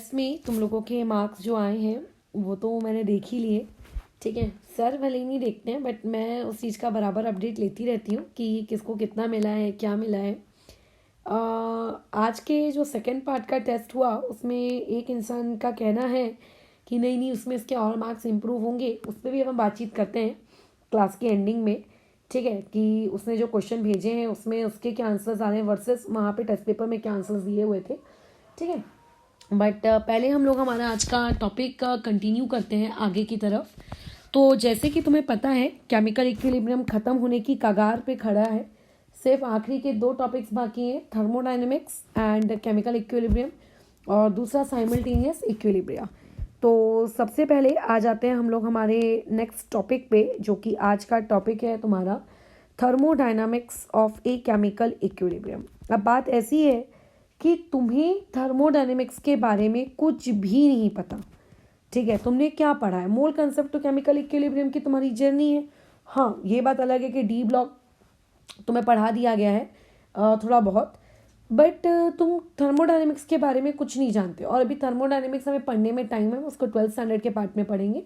Test में तुम लोगों के मार्क्स जो आए हैं वो तो मैंने देख ही लिए, ठीक है। सर भले ही नहीं देखते हैं बट मैं उस चीज़ का बराबर अपडेट लेती रहती हूँ कि किसको कितना मिला है, क्या मिला है। आज के जो सेकंड पार्ट का टेस्ट हुआ उसमें एक इंसान का कहना है कि नहीं नहीं उसमें इसके और मार्क्स इम्प्रूव होंगे। उस पर भी हम बातचीत करते हैं क्लास के एंडिंग में, ठीक है, कि उसने जो क्वेश्चन भेजे हैं उसमें उसके क्या आंसर्स आ रहे हैं वर्सेस वहाँ पे टेस्ट पेपर में क्या आंसर्स दिए हुए थे, ठीक है। बट पहले हम लोग हमारा आज का टॉपिक कंटिन्यू करते हैं आगे की तरफ। तो जैसे कि तुम्हें पता है केमिकल इक्विलिब्रियम ख़त्म होने की कगार पे खड़ा है। सिर्फ आखिरी के 2 टॉपिक्स बाकी हैं, थर्मोडायनेमिक्स एंड केमिकल इक्विलिब्रियम, और दूसरा साइमल्टेनियस इक्विलिब्रिया। तो सबसे पहले आ जाते हैं हम लोग हमारे नेक्स्ट टॉपिक पे, जो कि आज का टॉपिक है तुम्हारा thermodynamics of a chemical equilibrium. अब बात ऐसी है कि तुम्हें थर्मोडायनेमिक्स के बारे में कुछ भी नहीं पता, ठीक है। तुमने क्या पढ़ा है, मोल कंसेप्ट तो केमिकल इक्विलिब्रियम की तुम्हारी जर्नी है। हाँ, ये बात अलग है कि डी ब्लॉक तुम्हें पढ़ा दिया गया है थोड़ा बहुत, बट तुम थर्मोडायनेमिक्स के बारे में कुछ नहीं जानते। और अभी थर्मोडायनेमिक्स हमें पढ़ने में टाइम है, उसको 12th स्टैंडर्ड के पार्ट में पढ़ेंगे।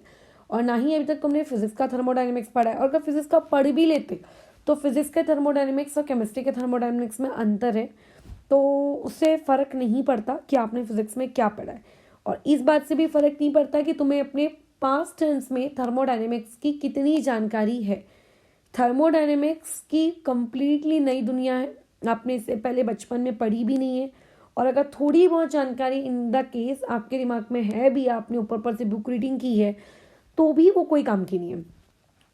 और ना ही अभी तक तुमने फिजिक्स का थर्मोडायनेमिक्स पढ़ा है। और अगर फिजिक्स का पढ़ भी लेते तो फिजिक्स के थर्मोडायनेमिक्स और केमिस्ट्री के थर्मोडायनेमिक्स में अंतर है, तो उससे फ़र्क नहीं पड़ता कि आपने फिजिक्स में क्या पढ़ा है। और इस बात से भी फ़र्क नहीं पड़ता कि तुम्हें अपने पास्ट टेंस में थर्मोडायनेमिक्स की कितनी जानकारी है। थर्मोडायनेमिक्स की कंप्लीटली नई दुनिया है, आपने इससे पहले बचपन में पढ़ी भी नहीं है। और अगर थोड़ी बहुत जानकारी इन द केस आपके दिमाग में है भी, आपने ऊपर से बुक रीडिंग की है, तो भी वो कोई काम की नहीं है।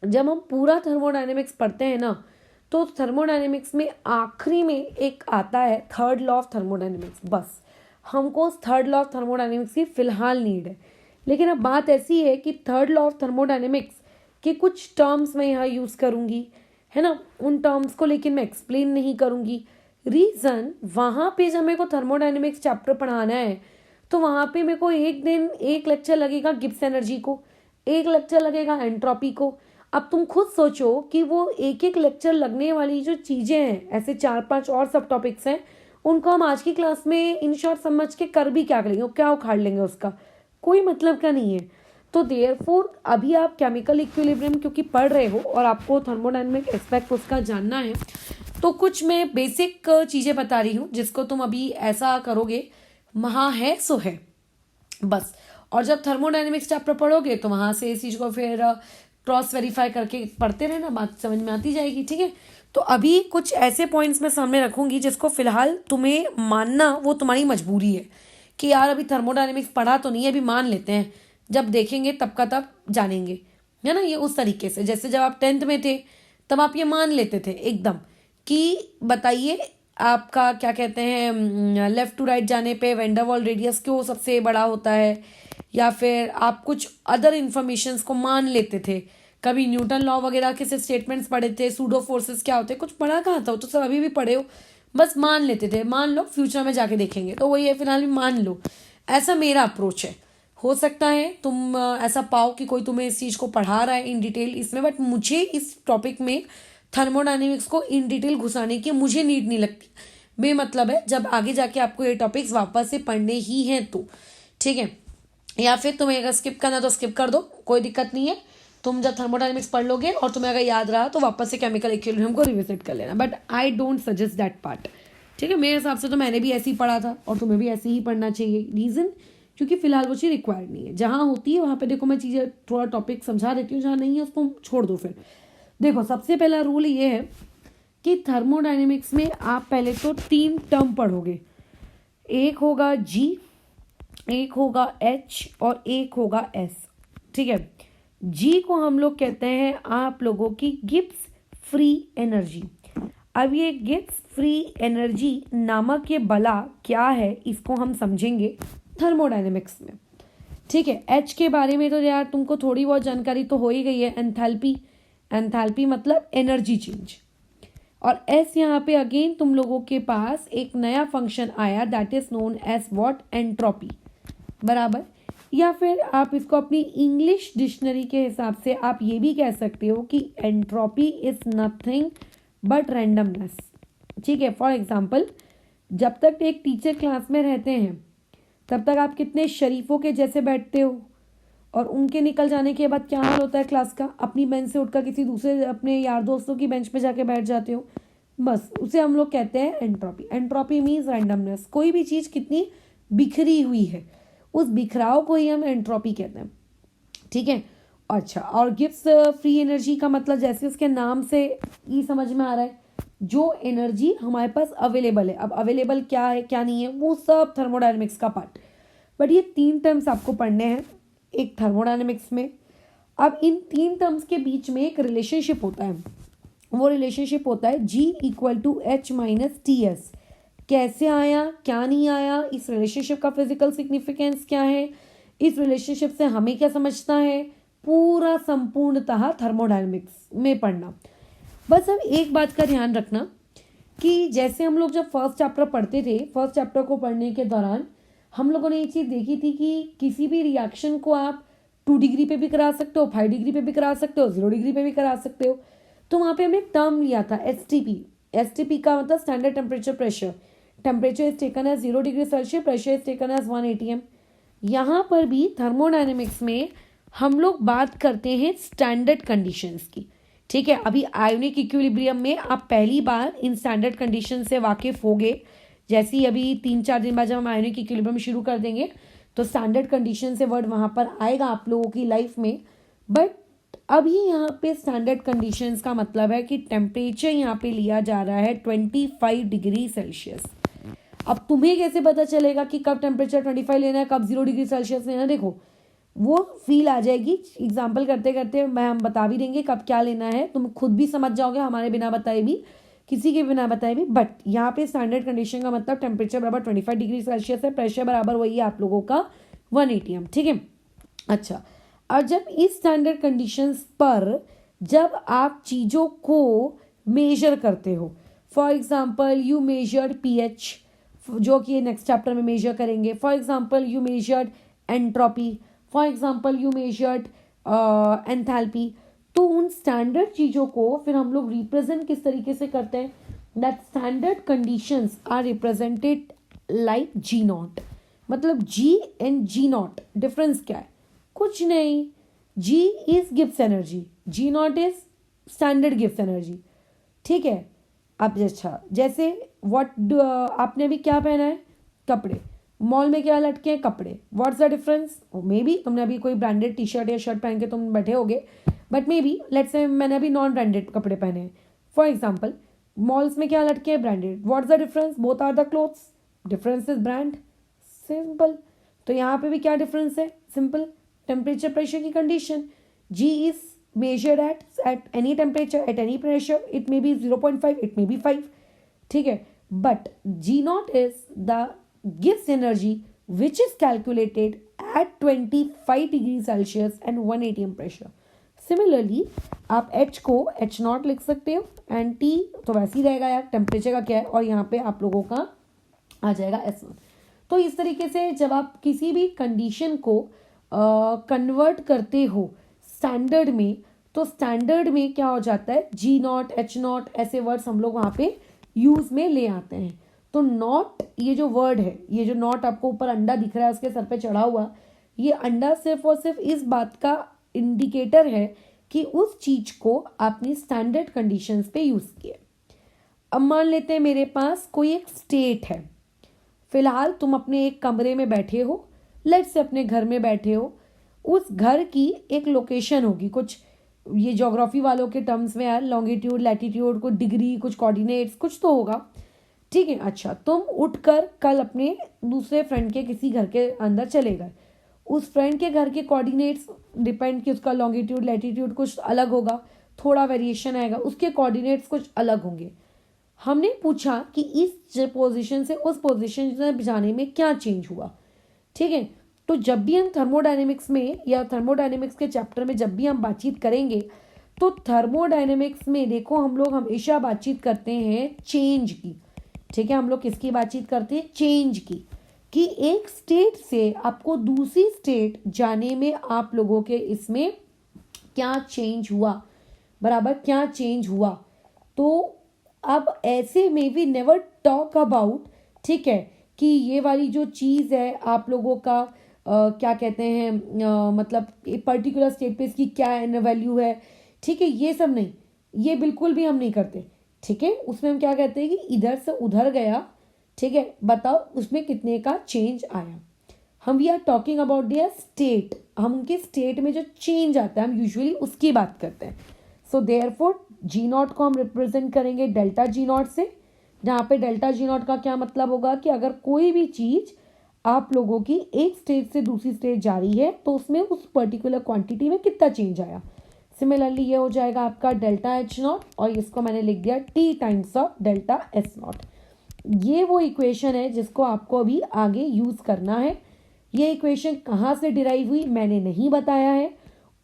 जब हम पूरा थर्मोडायनेमिक्स पढ़ते हैं ना, तो थर्मोडायनेमिक्स में आखिरी में एक आता है थर्ड लॉ ऑफ थर्मोडायनेमिक्स। बस हमको उस थर्ड लॉ ऑफ थर्मोडायनेमिक्स की फ़िलहाल नीड है। लेकिन अब बात ऐसी है कि थर्ड लॉ ऑफ थर्मोडायनेमिक्स के कुछ टर्म्स मैं यहाँ यूज़ करूँगी, है ना। उन टर्म्स को लेकिन मैं एक्सप्लेन नहीं करूँगी। रीज़न, वहाँ पे जब मेरे को थर्मोडायनेमिक्स चैप्टर पढ़ाना है तो वहाँ पे मेरे को एक दिन एक लेक्चर लगेगा गिब्स एनर्जी को, एक लेक्चर लगेगा एंट्रोपी को। अब तुम खुद सोचो कि वो एक एक लेक्चर लगने वाली जो चीज़ें हैं, ऐसे 4-5 और सब टॉपिक्स हैं, उनको हम आज की क्लास में इन शॉर्ट समझ के कर भी क्या करेंगे, क्या उखाड़ लेंगे, उसका कोई मतलब का नहीं है। तो देयरफॉर अभी आप केमिकल इक्विलिब्रियम क्योंकि पढ़ रहे हो और आपको थर्मोडायनेमिक एस्पेक्ट उसका जानना है, तो कुछ मैं बेसिक चीज़ें बता रही हूँ जिसको तुम अभी ऐसा करोगे, वहाँ है सो है बस। और जब थर्मोडायनेमिक्स चैप्टर पढ़ोगे तो वहाँ से इस चीज़ को फिर क्रॉस वेरीफाई करके पढ़ते रहना, बात समझ में आती जाएगी, ठीक है। तो अभी कुछ ऐसे पॉइंट्स मैं सामने रखूँगी जिसको फिलहाल तुम्हें मानना वो तुम्हारी मजबूरी है कि यार अभी थर्मोडायनेमिक्स पढ़ा तो नहीं है, अभी मान लेते हैं, जब देखेंगे तब का तब जानेंगे, है ना। ये उस तरीके से जैसे जब आप 10th में थे तब आप ये मान लेते थे एकदम कि बताइए आपका क्या कहते हैं, लेफ्ट टू राइट जाने पे वेंडरवॉल रेडियस क्यों सबसे बड़ा होता है, या फिर आप कुछ अदर इन्फॉर्मेशंस को मान लेते थे। कभी न्यूटन लॉ वगैरह के सिर्फ स्टेटमेंट्स पढ़े थे, सूडो फोर्सेस क्या होते हैं कुछ पढ़ा कहाँ था, तो सब अभी भी पढ़े हो, बस मान लेते थे, मान लो फ्यूचर में जाके देखेंगे, तो वही है, फिलहाल भी मान लो। ऐसा मेरा अप्रोच है। हो सकता है तुम ऐसा पाओ कि कोई तुम्हें इस चीज़ को पढ़ा रहा है इन डिटेल इसमें, बट मुझे इस टॉपिक में थर्मोडायनेमिक्स को इन डिटेल घुसाने की मुझे नीड नहीं लगती। बेमतलब है, जब आगे जाके आपको ये टॉपिक्स वापस से पढ़ने ही हैं तो, ठीक है। या फिर तुम्हें अगर स्किप करना तो स्किप कर दो, कोई दिक्कत नहीं है। तुम जब थर्मोडायनेमिक्स पढ़ लोगे और तुम्हें अगर याद रहा तो वापस से केमिकल इक्विलिब्रियम को रिविजिट कर लेना, but I don't suggest that part, ठीक है। मेरे हिसाब से तो मैंने भी ऐसे ही पढ़ा था और तुम्हें भी ऐसे ही पढ़ना चाहिए। रीज़न क्योंकि फिलहाल वो चीज़ रिक्वायर्ड नहीं है, जहाँ होती है वहाँ पे देखो मैं चीज़ें थोड़ा टॉपिक समझा देती हूँ, जहाँ नहीं है उसको छोड़ दो। फिर देखो सबसे पहला रूल ये है कि थर्मोडायनेमिक्स में आप पहले तो 3 टर्म पढ़ोगे, एक होगा जी, एक होगा एच और एक होगा एस, ठीक है। जी को हम लोग कहते हैं आप लोगों की गिब्स फ्री एनर्जी। अब ये गिब्स फ्री एनर्जी नामक ये बला क्या है इसको हम समझेंगे थर्मोडायनेमिक्स में, ठीक है। एच के बारे में तो यार तुमको थोड़ी बहुत जानकारी तो हो ही गई है, एंथैल्पी, एंथैल्पी मतलब एनर्जी चेंज। और एस यहाँ पे अगेन तुम लोगों के पास एक नया फंक्शन आया that is known as what, entropy, बराबर। या फिर आप इसको अपनी इंग्लिश डिक्शनरी के हिसाब से आप ये भी कह सकते हो कि entropy is nothing but randomness, ठीक है। फॉर एग्जाम्पल, जब तक एक टीचर क्लास में रहते हैं तब तक आप कितने शरीफों के जैसे बैठते हो, और उनके निकल जाने के बाद क्या हाल होता है क्लास का, अपनी बेंच से उठकर किसी दूसरे अपने यार दोस्तों की बेंच पे जाके बैठ जाते हो। बस उसे हम लोग कहते हैं एंट्रोपी। एंट्रोपी मीन्स रैंडमनेस, कोई भी चीज़ कितनी बिखरी हुई है, उस बिखराव को ही हम एंट्रोपी कहते हैं। ठीक है, अच्छा, और गिव्स फ्री एनर्जी का मतलब जैसे उसके नाम से ही समझ में आ रहा है, जो एनर्जी हमारे पास अवेलेबल है। अब अवेलेबल क्या है क्या नहीं है वो सब थर्मोडायनेमिक्स का पार्ट, बट ये 3 टर्म्स आपको पढ़ने हैं एक थर्मोडायनेमिक्स में। अब इन 3 टर्म्स के बीच में एक रिलेशनशिप होता है, वो रिलेशनशिप होता है G = H - TS। कैसे आया, क्या नहीं आया, इस रिलेशनशिप का फिजिकल सिग्निफिकेंस क्या है, इस रिलेशनशिप से हमें क्या समझता है, पूरा संपूर्णतः थर्मोडायनेमिक्स में पढ़ना। बस अब एक बात का ध्यान रखना कि जैसे हम लोग जब फर्स्ट चैप्टर पढ़ते थे, फर्स्ट चैप्टर को पढ़ने के दौरान हम लोगों ने ये चीज़ देखी थी कि किसी भी रिएक्शन को आप 2 डिग्री पे भी करा सकते हो, 5 डिग्री पे भी करा सकते हो, 0 डिग्री पे भी करा सकते हो। तो वहाँ पे हमने एक टर्म लिया था STP। STP का मतलब standard temperature pressure. Temperature is taken as 0 degree Celsius, pressure is taken as 1 ATM। यहाँ पर भी थर्मोडायनेमिक्स में हम लोग बात करते हैं स्टैंडर्ड कंडीशंस की। ठीक है, अभी आयोनिक इक्विलिब्रियम में आप पहली बार इन स्टैंडर्ड कंडीशन से वाकिफ होगे। जैसे ही अभी 3-4 दिन बाद जब हम आयोनिक इक्विलिब्रियम शुरू कर देंगे तो स्टैंडर्ड कंडीशन से वर्ड वहाँ पर आएगा आप लोगों की लाइफ में। बट अभी यहाँ पे स्टैंडर्ड कंडीशंस का मतलब है कि टेम्परेचर यहाँ पे लिया जा रहा है 25 डिग्री सेल्सियस। अब तुम्हें कैसे पता चलेगा कि कब टेम्परेचर 25 लेना है, कब 0 डिग्री सेल्सियस लेना है? देखो वो फील आ जाएगी, एग्जाम्पल करते करते हम बता भी देंगे कब क्या लेना है, तुम खुद भी समझ जाओगे हमारे बिना बताए भी, किसी के बिना बताए भी। बट यहाँ पे स्टैंडर्ड कंडीशन का मतलब टेम्परेचर बराबर 25 डिग्री सेल्सियस है, प्रेशर बराबर वही है आप लोगों का 1 ATM। ठीक है, अच्छा, और जब इस स्टैंडर्ड कंडीशंस पर जब आप चीज़ों को मेजर करते हो, for example you measured pH, जो कि नेक्स्ट चैप्टर में मेजर करेंगे। For example you measured entropy, for example you measured enthalpy. तो उन स्टैंडर्ड चीज़ों को फिर हम लोग रिप्रेजेंट किस तरीके से करते हैं, that standard conditions are represented like G0। मतलब G एंड G0 डिफरेंस क्या है, कुछ नहीं, G is gives energy, G0 is standard gives energy. ठीक है, अब अच्छा, जैसे आपने अभी क्या पहना है, कपड़े, मॉल में क्या लटके हैं, कपड़े, what's the difference? May be तुमने अभी कोई ब्रांडेड टी-शर्ट या शर्ट पहन के तुम बैठे होगे, but may be let's say मैंने अभी नॉन ब्रांडेड कपड़े पहने हैं। फॉर एग्जाम्पल मॉल्स में क्या लटके हैं, branded, what's the difference? Both are the clothes, difference is brand, simple. तो यहाँ पे भी क्या डिफरेंस है, सिंपल, टेम्परेचर प्रेशर की कंडीशन। G इज measured at any temperature, at any pressure, it may be 0.5, it may be 5। ठीक है, but G0 is the gives energy which is calculated at 25 degree Celsius and 1 ATM pressure। Similarly आप H को H0 लिख सकते हो, and T तो वैसे ही रहेगा यार, टेम्परेचर का क्या है, और यहाँ पे आप लोगों का आ जाएगा S1। तो इस तरीके से जब आप किसी भी कंडीशन को कन्वर्ट करते हो स्टैंडर्ड में, तो स्टैंडर्ड में क्या हो जाता है, G0, H0 ऐसे वर्ड्स हम लोग वहाँ पे यूज में ले आते हैं। तो नॉट, ये जो वर्ड है, ये जो नॉट आपको ऊपर अंडा दिख रहा है उसके सर पे चढ़ा हुआ, ये अंडा सिर्फ और सिर्फ इस बात का इंडिकेटर है कि उस चीज को आपने स्टैंडर्ड कंडीशंस पे यूज किया। अब मान लेते हैं मेरे पास कोई एक स्टेट है, फिलहाल तुम अपने एक कमरे में बैठे हो, लेट्स से अपने घर में बैठे हो, उस घर की एक लोकेशन होगी, कुछ ये ज्योग्राफी वालों के टर्म्स में यार, लॉन्गिट्यूड, लैटिट्यूड, कुछ डिग्री, कुछ कोऑर्डिनेट्स, कुछ तो होगा। ठीक है, अच्छा, तुम उठकर कल अपने दूसरे फ्रेंड के किसी घर के अंदर चले गए, उस फ्रेंड के घर के कोऑर्डिनेट्स डिपेंड कि उसका लॉन्गिट्यूड लैटिट्यूड कुछ अलग होगा, थोड़ा वेरिएशन आएगा, उसके कोऑर्डिनेट्स कुछ अलग होंगे। हमने पूछा कि इस पोजीशन से उस पोजीशन में जाने में क्या चेंज हुआ। ठीक है, तो जब भी हम थर्मोडायनेमिक्स में या थर्मोडायनेमिक्स के चैप्टर में जब भी हम बातचीत करेंगे, तो थर्मोडायनेमिक्स में देखो हम लोग हमेशा बातचीत करते हैं चेंज की। ठीक है, हम लोग किसकी बातचीत करते हैं, चेंज की, कि एक स्टेट से आपको दूसरी स्टेट जाने में आप लोगों के इसमें क्या चेंज हुआ, बराबर क्या चेंज हुआ। तो अब ऐसे में वी नेवर टॉक अबाउट, ठीक है, कि ये वाली जो चीज़ है आप लोगों का क्या कहते हैं मतलब एक पर्टिकुलर स्टेट पे इसकी क्या वैल्यू है, ठीक है, ये सब नहीं, ये बिल्कुल भी हम नहीं करते, ठीक है। उसमें हम क्या कहते हैं कि इधर से उधर गया, ठीक है, बताओ उसमें कितने का चेंज आया। हम we are talking about their state, हम उनके स्टेट में जो चेंज आता है हम यूजुअली उसकी बात करते हैं। सो देयरफॉर जी नॉट को हम रिप्रेजेंट करेंगे डेल्टा जी नॉट से, जहाँ पे डेल्टा जी नॉट का क्या मतलब होगा कि अगर कोई भी चीज़ आप लोगों की एक स्टेट से दूसरी स्टेट जा रही है तो उसमें उस पर्टिकुलर क्वांटिटी में कितना चेंज आया। सिमिलरली ये हो जाएगा आपका डेल्टा एच नॉट, और इसको मैंने लिख दिया T times of delta S not. ये वो इक्वेशन है जिसको आपको अभी आगे यूज़ करना है। ये इक्वेशन कहाँ से डिराइव हुई मैंने नहीं बताया है,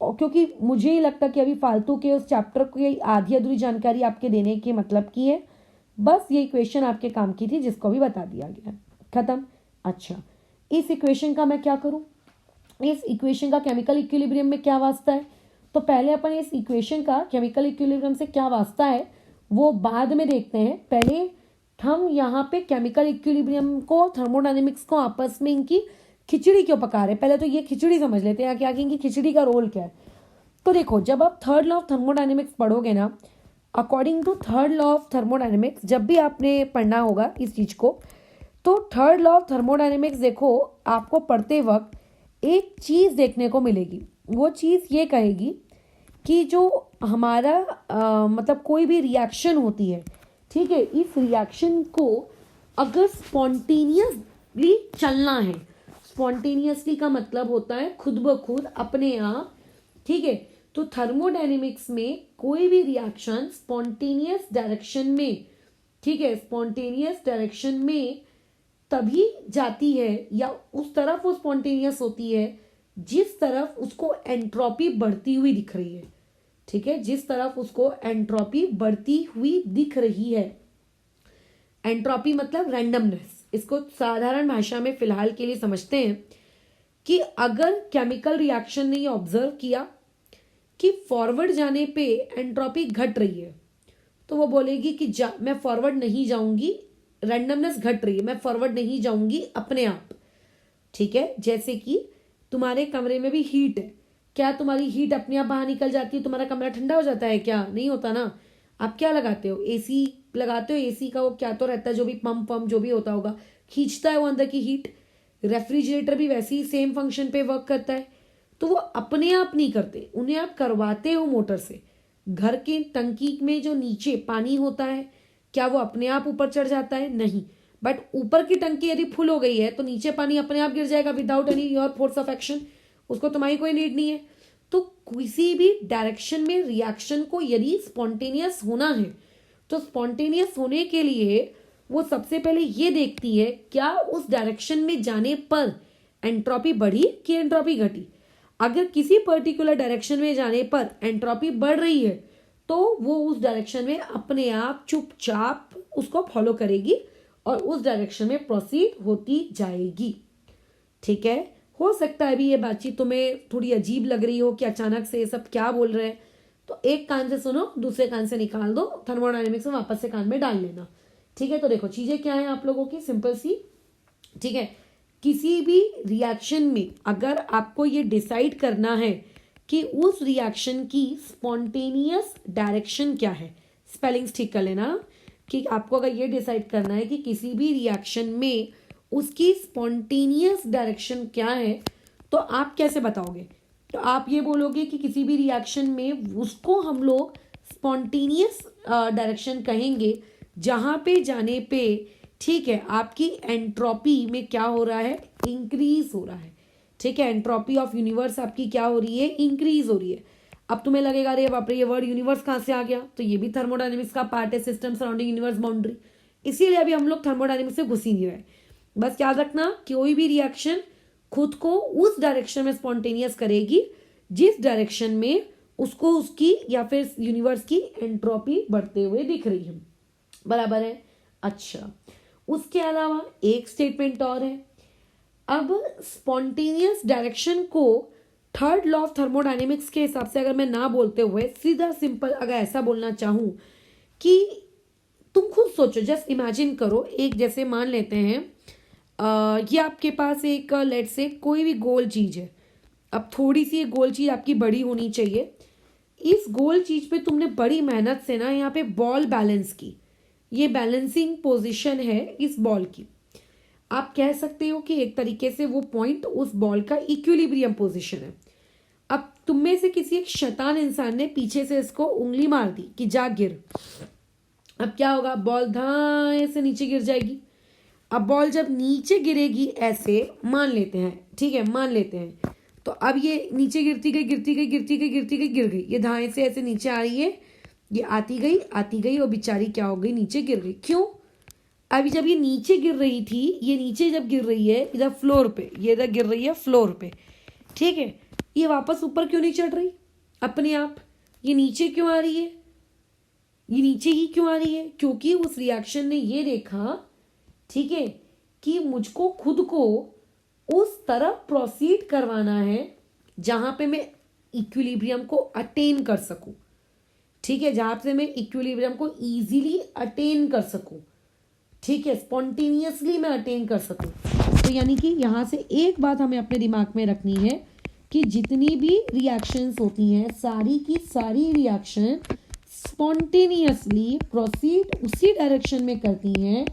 और क्योंकि मुझे ही लगता कि अभी फालतू के उस चैप्टर की आधी अधूरी जानकारी आपके देने के मतलब की है। बस ये इक्वेशन आपके काम की थी जिसको भी बता दिया गया, खत्म। अच्छा, इस इक्वेशन का मैं क्या करूं, इस इक्वेशन का केमिकल इक्विलिब्रियम में क्या वास्ता है, तो पहले अपन इस इक्वेशन का केमिकल इक्विलिब्रियम से क्या वास्ता है वो बाद में देखते हैं। पहले हम यहाँ पे केमिकल इक्विलिब्रियम को थर्मोडायनेमिक्स को आपस में इनकी खिचड़ी क्यों पका रहे, पहले तो ये खिचड़ी समझ लेते हैं क्या कि इनकी खिचड़ी का रोल क्या है। तो देखो, जब आप थर्ड लॉ ऑफ थर्मोडायनेमिक्स पढ़ोगे ना, according to third law of thermodynamics, जब भी आपने पढ़ना होगा इस चीज़ को, तो थर्ड लॉ ऑफ थर्मोडायनेमिक्स देखो आपको पढ़ते वक्त एक चीज़ देखने को मिलेगी। वो चीज़ ये कहेगी कि जो हमारा मतलब कोई भी रिएक्शन होती है, ठीक है, इस रिएक्शन को अगर स्पॉन्टेनियसली चलना है, स्पॉन्टेनियसली का मतलब होता है खुद ब खुद अपने आप, ठीक है, तो थर्मोडायनेमिक्स में कोई भी रिएक्शन स्पॉन्टेनियस डायरेक्शन में, ठीक है, स्पॉन्टेनियस डायरेक्शन में तभी जाती है या उस तरफ वो स्पॉन्टेनियस होती है जिस तरफ उसको एंट्रोपी बढ़ती हुई दिख रही है, ठीक है, जिस तरफ उसको एंट्रोपी बढ़ती हुई दिख रही है। एंट्रोपी मतलब रैंडमनेस, इसको साधारण भाषा में फिलहाल के लिए समझते हैं कि अगर केमिकल रिएक्शन ने ये ऑब्जर्व किया कि फॉरवर्ड जाने पे एंट्रोपी घट रही है, तो वो बोलेगी कि मैं फॉरवर्ड नहीं जाऊंगी, रैंडमनेस घट रही है, मैं फॉरवर्ड नहीं जाऊंगी अपने आप, ठीक है। जैसे कि तुम्हारे कमरे में भी हीट है, क्या तुम्हारी हीट अपने आप बाहर निकल जाती है, तुम्हारा कमरा ठंडा हो जाता है क्या, नहीं होता ना। आप क्या लगाते हो, एसी लगाते हो, एसी का वो क्या तो रहता है, जो भी पंप जो भी होता होगा खींचता है वो अंदर की हीट। रेफ्रिजरेटर भी वैसे ही सेम फंक्शन पे वर्क करता है। तो वो अपने आप नहीं करते, उन्हें आप करवाते हो मोटर से। घर के टंकी में जो नीचे पानी होता है क्या वो अपने आप ऊपर चढ़ जाता है, नहीं, बट ऊपर की टंकी यदि फुल हो गई है तो नीचे पानी अपने आप गिर जाएगा without any your force of action, उसको तुम्हारी कोई नीड नहीं है। तो किसी भी डायरेक्शन में रिएक्शन को यदि स्पॉन्टेनियस होना है तो स्पॉन्टेनियस होने के लिए वो सबसे पहले ये देखती है क्या उस डायरेक्शन में जाने पर एंट्रोपी बढ़ी कि एंट्रोपी घटी। अगर किसी पर्टिकुलर डायरेक्शन में जाने पर एंट्रोपी बढ़ रही है तो वो उस डायरेक्शन में अपने आप चुपचाप उसको फॉलो करेगी और उस डायरेक्शन में प्रोसीड होती जाएगी, ठीक है। हो सकता है अभी ये बातचीत तुम्हें थोड़ी अजीब लग रही हो कि अचानक से ये सब क्या बोल रहे हैं, तो एक कान से सुनो दूसरे कान से निकाल दो, थर्मोडायनेमिक्स में वापस से कान में डाल लेना, ठीक है। तो देखो चीजें क्या है आप लोगों की, सिंपल सी, ठीक है। किसी भी रिएक्शन में अगर आपको ये डिसाइड करना है कि उस रिएक्शन की स्पॉन्टेनियस डायरेक्शन क्या है, स्पेलिंग्स ठीक कर लेना, कि आपको अगर ये डिसाइड करना है कि किसी भी रिएक्शन में उसकी स्पॉन्टेनियस डायरेक्शन क्या है तो आप कैसे बताओगे। तो आप ये बोलोगे कि किसी भी रिएक्शन में उसको हम लोग स्पॉन्टेनियस डायरेक्शन कहेंगे जहां पे जाने पे, ठीक है, आपकी एंट्रोपी में क्या हो रहा है, इंक्रीज हो रहा है, ठीक है। एंट्रोपी ऑफ यूनिवर्स आपकी क्या हो रही है, इंक्रीज हो रही है। अब तुम्हें लगेगा अरे बाप रे ये वर्ड यूनिवर्स कहाँ से आ गया, तो ये भी थर्मोडायनेमिक्स का पार्ट है, सिस्टम सराउंडिंग यूनिवर्स बाउंड्री। इसीलिए अभी हम लोग थर्मोडायनेमिक्स से घुस ही नहीं रहे। बस याद रखना कोई भी रिएक्शन खुद को उस डायरेक्शन में स्पॉन्टेनियस करेगी जिस डायरेक्शन में उसको उसकी या फिर यूनिवर्स की एंट्रोपी बढ़ते हुए दिख रही है, बराबर है। अच्छा, उसके अलावा एक स्टेटमेंट और है। अब स्पॉन्टेनियस डायरेक्शन को थर्ड लॉ ऑफ थर्मोडायनेमिक्स के हिसाब से अगर मैं ना बोलते हुए सीधा सिंपल अगर ऐसा बोलना चाहूं कि तुम खुद सोचो, जस्ट इमेजिन करो, एक जैसे मान लेते हैं ये आपके पास एक लेट से कोई भी गोल चीज़ है। अब थोड़ी सी ये गोल चीज़ आपकी बड़ी होनी चाहिए। इस गोल चीज़ पे तुमने बड़ी मेहनत से ना यहाँ पे बॉल बैलेंस की। ये बैलेंसिंग पोजीशन है इस बॉल की। आप कह सकते हो कि एक तरीके से वो पॉइंट उस बॉल का इक्विलिब्रियम पोजीशन है। अब तुम में से किसी एक शैतान इंसान ने पीछे से इसको उंगली मार दी कि जा गिर। अब क्या होगा, बॉल धाए से नीचे गिर जाएगी। अब बॉल जब नीचे गिरेगी ऐसे मान लेते हैं, ठीक है, मान लेते हैं, तो अब ये नीचे गिरती गई गिरती गई गिरती गई गिरती गई गिर गई। ये धाए से ऐसे नीचे आ रही है, ये आती गई और बेचारी क्या हो गई, नीचे गिर गई। क्यों? अभी जब ये नीचे गिर रही थी, ये नीचे जब गिर रही है इधर फ्लोर पे, ये इधर गिर रही है फ्लोर पे, ठीक है, ये वापस ऊपर क्यों नहीं चढ़ रही अपने आप? ये नीचे क्यों आ रही है? ये नीचे ही क्यों आ रही है? क्योंकि उस रिएक्शन ने ये देखा, ठीक है, कि मुझको खुद को उस तरफ प्रोसीड करवाना है जहां पे मैं इक्विलिब्रियम को अटेन कर सकूं, ठीक है, जहां से मैं इक्विलिब्रियम को इजीली अटेन कर सकूं, ठीक है, स्पॉन्टेनियसली मैं अटेन कर सकूं। तो यानी कि यहां से एक बात हमें अपने दिमाग में रखनी है कि जितनी भी रिएक्शंस होती हैं, सारी की सारी रिएक्शन स्पॉन्टेनियसली प्रोसीड उसी डायरेक्शन में करती हैं,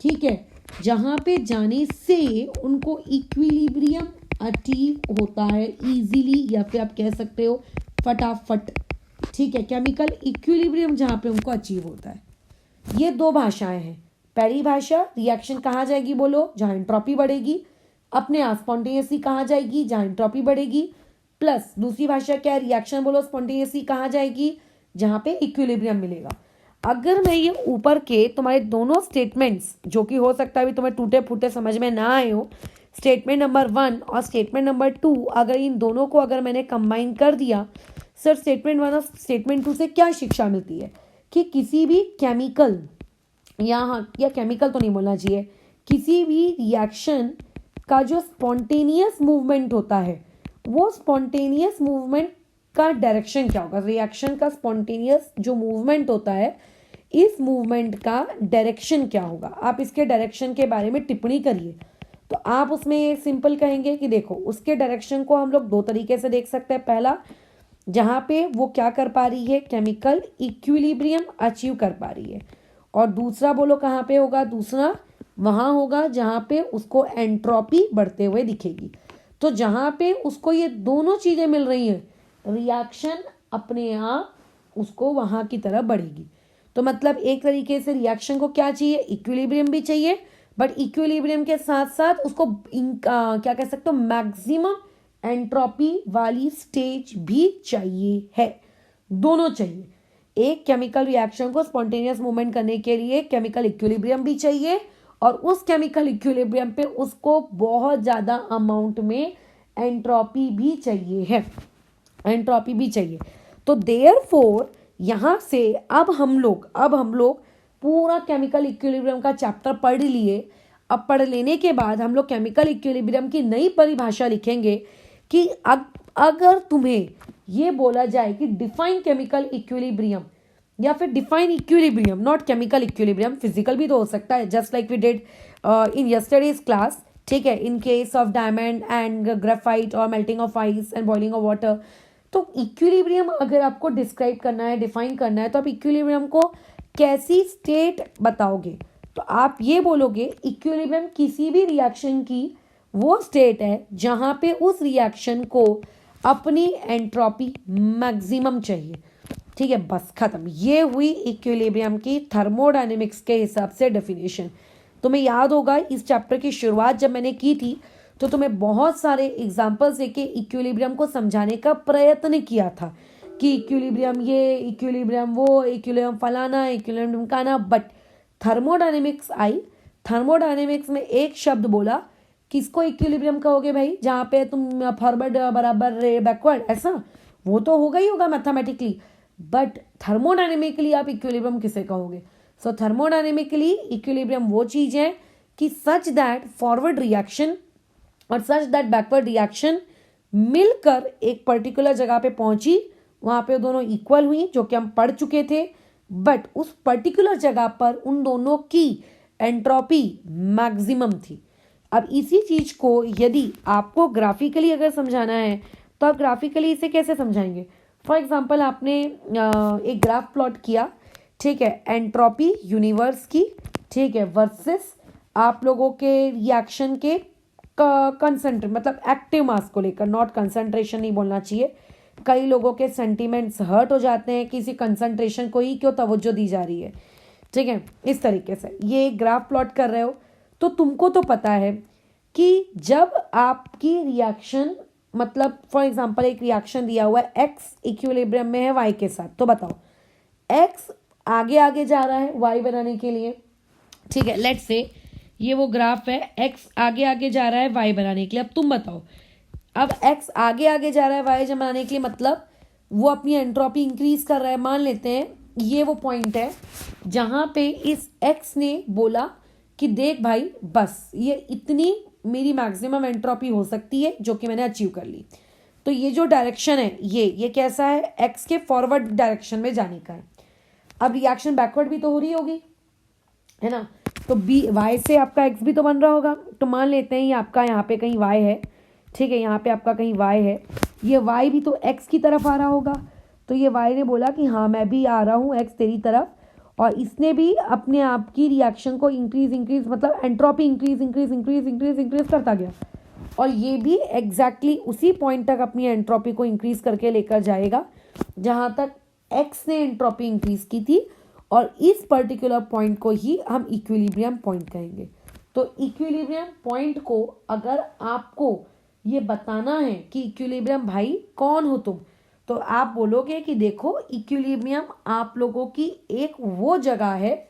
ठीक है, जहां पे जाने से उनको इक्विलिब्रियम अचीव होता है इजीली, या फिर आप कह सकते हो फटाफट, ठीक है, केमिकल इक्विलिब्रियम जहां पे उनको अचीव होता है। ये दो भाषाएं हैं। पहली भाषा रिएक्शन कहाँ जाएगी बोलो, जहां एंट्रोपी बढ़ेगी, अपने आप स्पॉन्टेनियसली कहाँ जाएगी, जहां एंट्रोपी बढ़ेगी, प्लस दूसरी भाषा क्या है, रिएक्शन बोलो स्पॉन्टेनियसली कहाँ जाएगी, जहां पे इक्विलिब्रियम मिलेगा। अगर मैं ये ऊपर के तुम्हारे दोनों स्टेटमेंट्स, जो कि हो सकता है अभी तुम्हें टूटे फूटे समझ में ना आए हो, स्टेटमेंट नंबर 1 और स्टेटमेंट नंबर 2, अगर इन दोनों को अगर मैंने कंबाइन कर दिया, सर स्टेटमेंट 1 और स्टेटमेंट 2 से क्या शिक्षा मिलती है कि किसी भी केमिकल, या केमिकल तो नहीं बोलना चाहिए, किसी भी रिएक्शन का जो स्पॉन्टेनियस मूवमेंट होता है, वो स्पॉन्टेनियस मूवमेंट का डायरेक्शन क्या होगा, रिएक्शन का स्पॉन्टेनियस जो मूवमेंट होता है, इस मूवमेंट का डायरेक्शन क्या होगा। आप इसके डायरेक्शन के बारे में टिप्पणी करिए। तो आप उसमें सिंपल कहेंगे कि देखो उसके डायरेक्शन को हम लोग दो तरीके से देख सकते हैं। पहला, जहां पे वो क्या कर पा रही है, केमिकल इक्विलिब्रियम अचीव कर पा रही है, और दूसरा बोलो कहाँ पे होगा, दूसरा वहां होगा जहां पे उसको एंट्रोपी बढ़ते हुए दिखेगी। तो जहां पे उसको ये दोनों चीजें मिल रही हैं, रिएक्शन अपने आप उसको वहां की तरफ बढ़ेगी। तो मतलब एक तरीके से रिएक्शन को क्या चाहिए, इक्विलिब्रियम भी चाहिए, बट इक्विलिब्रियम के साथ साथ उसको क्या कह सकते हो, मैक्सिमम एंट्रोपी वाली स्टेज भी चाहिए है। दोनों चाहिए। एक केमिकल रिएक्शन को स्पॉन्टेनियस मूवमेंट करने के लिए केमिकल इक्विलिब्रियम भी चाहिए, और उस केमिकल इक्विलिब्रियम पे उसको बहुत ज़्यादा अमाउंट में एंट्रोपी भी चाहिए है, एंट्रोपी भी चाहिए। तो देयरफॉर यहाँ से अब हम लोग पूरा केमिकल इक्विलिब्रियम का चैप्टर पढ़ लिए। अब पढ़ लेने के बाद हम लोग केमिकल इक्विलिब्रियम की नई परिभाषा लिखेंगे कि अगर तुम्हें ये बोला जाए कि डिफाइन केमिकल इक्विलिब्रियम, या फिर define equilibrium, not chemical equilibrium, physical भी तो हो सकता है, just like we did in yesterday's class, ठीक है, in case of diamond and graphite और melting of ice and boiling of water. तो इक्विलिब्रियम अगर आपको डिस्क्राइब करना है, डिफाइन करना है, तो आप इक्विलिब्रियम को कैसी स्टेट बताओगे? तो आप ये बोलोगे इक्विलिब्रियम किसी भी रिएक्शन की वो स्टेट है जहां पे उस रिएक्शन को अपनी एंट्रोपी मैक्सिमम चाहिए, ठीक है, बस खत्म। ये हुई इक्विलिब्रियम की थर्मोडायनेमिक्स के हिसाब से डेफिनेशन। तुम्हें याद होगा इस चैप्टर की शुरुआत जब मैंने की थी तो तुम्हें बहुत सारे एग्जाम्पल्स देके इक्विलिब्रियम को समझाने का प्रयत्न किया था कि इक्विलिब्रियम ये, इक्विलिब्रियम वो, इक्विलिब्रियम फलाना, इक्विलिब्रियम ढमकाना, बट थर्मोडायनेमिक्स आई। थर्मोडायनेमिक्स में एक शब्द बोला, किसको इक्विलिब्रियम कहोगे भाई, जहाँ पे तुम फॉरवर्ड बराबर बैकवर्ड, ऐसा वो तो होगा ही होगा मैथमेटिकली, बट थर्मोडायनेमिकली आप इक्विलिब्रियम किसे कहोगे? सो थर्मोडायनेमिकली इक्विलिब्रियम वो चीज है कि सच दैट फॉरवर्ड रिएक्शन और सच दैट बैकवर्ड रिएक्शन मिलकर एक पर्टिकुलर जगह पे पहुंची, वहां पे दोनों इक्वल हुई, जो कि हम पढ़ चुके थे, बट उस पर्टिकुलर जगह पर उन दोनों की एंट्रोपी मैक्सिमम थी। अब इसी चीज को यदि आपको ग्राफिकली अगर समझाना है तो आप ग्राफिकली इसे कैसे समझाएंगे? फॉर एग्जाम्पल आपने एक ग्राफ प्लॉट किया, ठीक है, एंट्रोपी यूनिवर्स की, ठीक है, वर्सेस आप लोगों के रिएक्शन के कंसंट्रेट मतलब एक्टिव मास को लेकर, नॉट कंसंट्रेशन नहीं बोलना चाहिए, कई लोगों के सेंटिमेंट्स हर्ट हो जाते हैं किसी कंसंट्रेशन को ही क्यों तवज्जो दी जा रही है, ठीक है। इस तरीके से ये ग्राफ प्लॉट कर रहे हो तो तुमको तो पता है कि जब आपकी रिएक्शन मतलब फॉर एग्जांपल एक रिएक्शन दिया हुआ है एक्स इक्विलिब्रियम में है वाई के साथ, तो बताओ एक्स आगे आगे जा रहा है वाई बनाने के लिए, ठीक है, लेट्स से ये वो ग्राफ है, एक्स आगे आगे जा रहा है वाई बनाने के लिए। अब तुम बताओ, अब एक्स आगे आगे जा रहा है वाई बनाने के लिए मतलब वो अपनी एंट्रोपी इंक्रीज कर रहा है। मान लेते हैं ये वो पॉइंट है जहां पे इस एक्स ने बोला कि देख भाई बस ये इतनी मेरी मैक्सिमम एंट्रोपी हो सकती है जो कि मैंने अचीव कर ली। तो ये जो डायरेक्शन है ये कैसा है, एक्स के फॉरवर्ड डायरेक्शन में जाने का है। अब रिएक्शन बैकवर्ड भी तो हो रही होगी, है ना, तो बी वाई से आपका एक्स भी तो बन रहा होगा। तो मान लेते हैं ये आपका यहाँ पे कहीं वाई है, ठीक है, यहाँ पे आपका कहीं वाई है, ये वाई भी तो एक्स की तरफ आ रहा होगा। तो ये वाई ने बोला कि हाँ मैं भी आ रहा हूँ एक्स तेरी तरफ, और इसने भी अपने आप की रिएक्शन को इंक्रीज मतलब एंट्रोपी इंक्रीज करता गया, और ये भी एग्जैक्टली उसी पॉइंट तक अपनी एंट्रोपी को इंक्रीज करके लेकर जाएगा जहाँ तक एक्स ने एंट्रोपी इंक्रीज की थी, और इस पर्टिकुलर पॉइंट को ही हम इक्विलिब्रियम पॉइंट कहेंगे। तो इक्विलिब्रियम पॉइंट को अगर आपको ये बताना है कि इक्विलिब्रियम भाई कौन हो तुम, तो आप बोलोगे कि देखो इक्विलिब्रियम आप लोगों की एक वो जगह है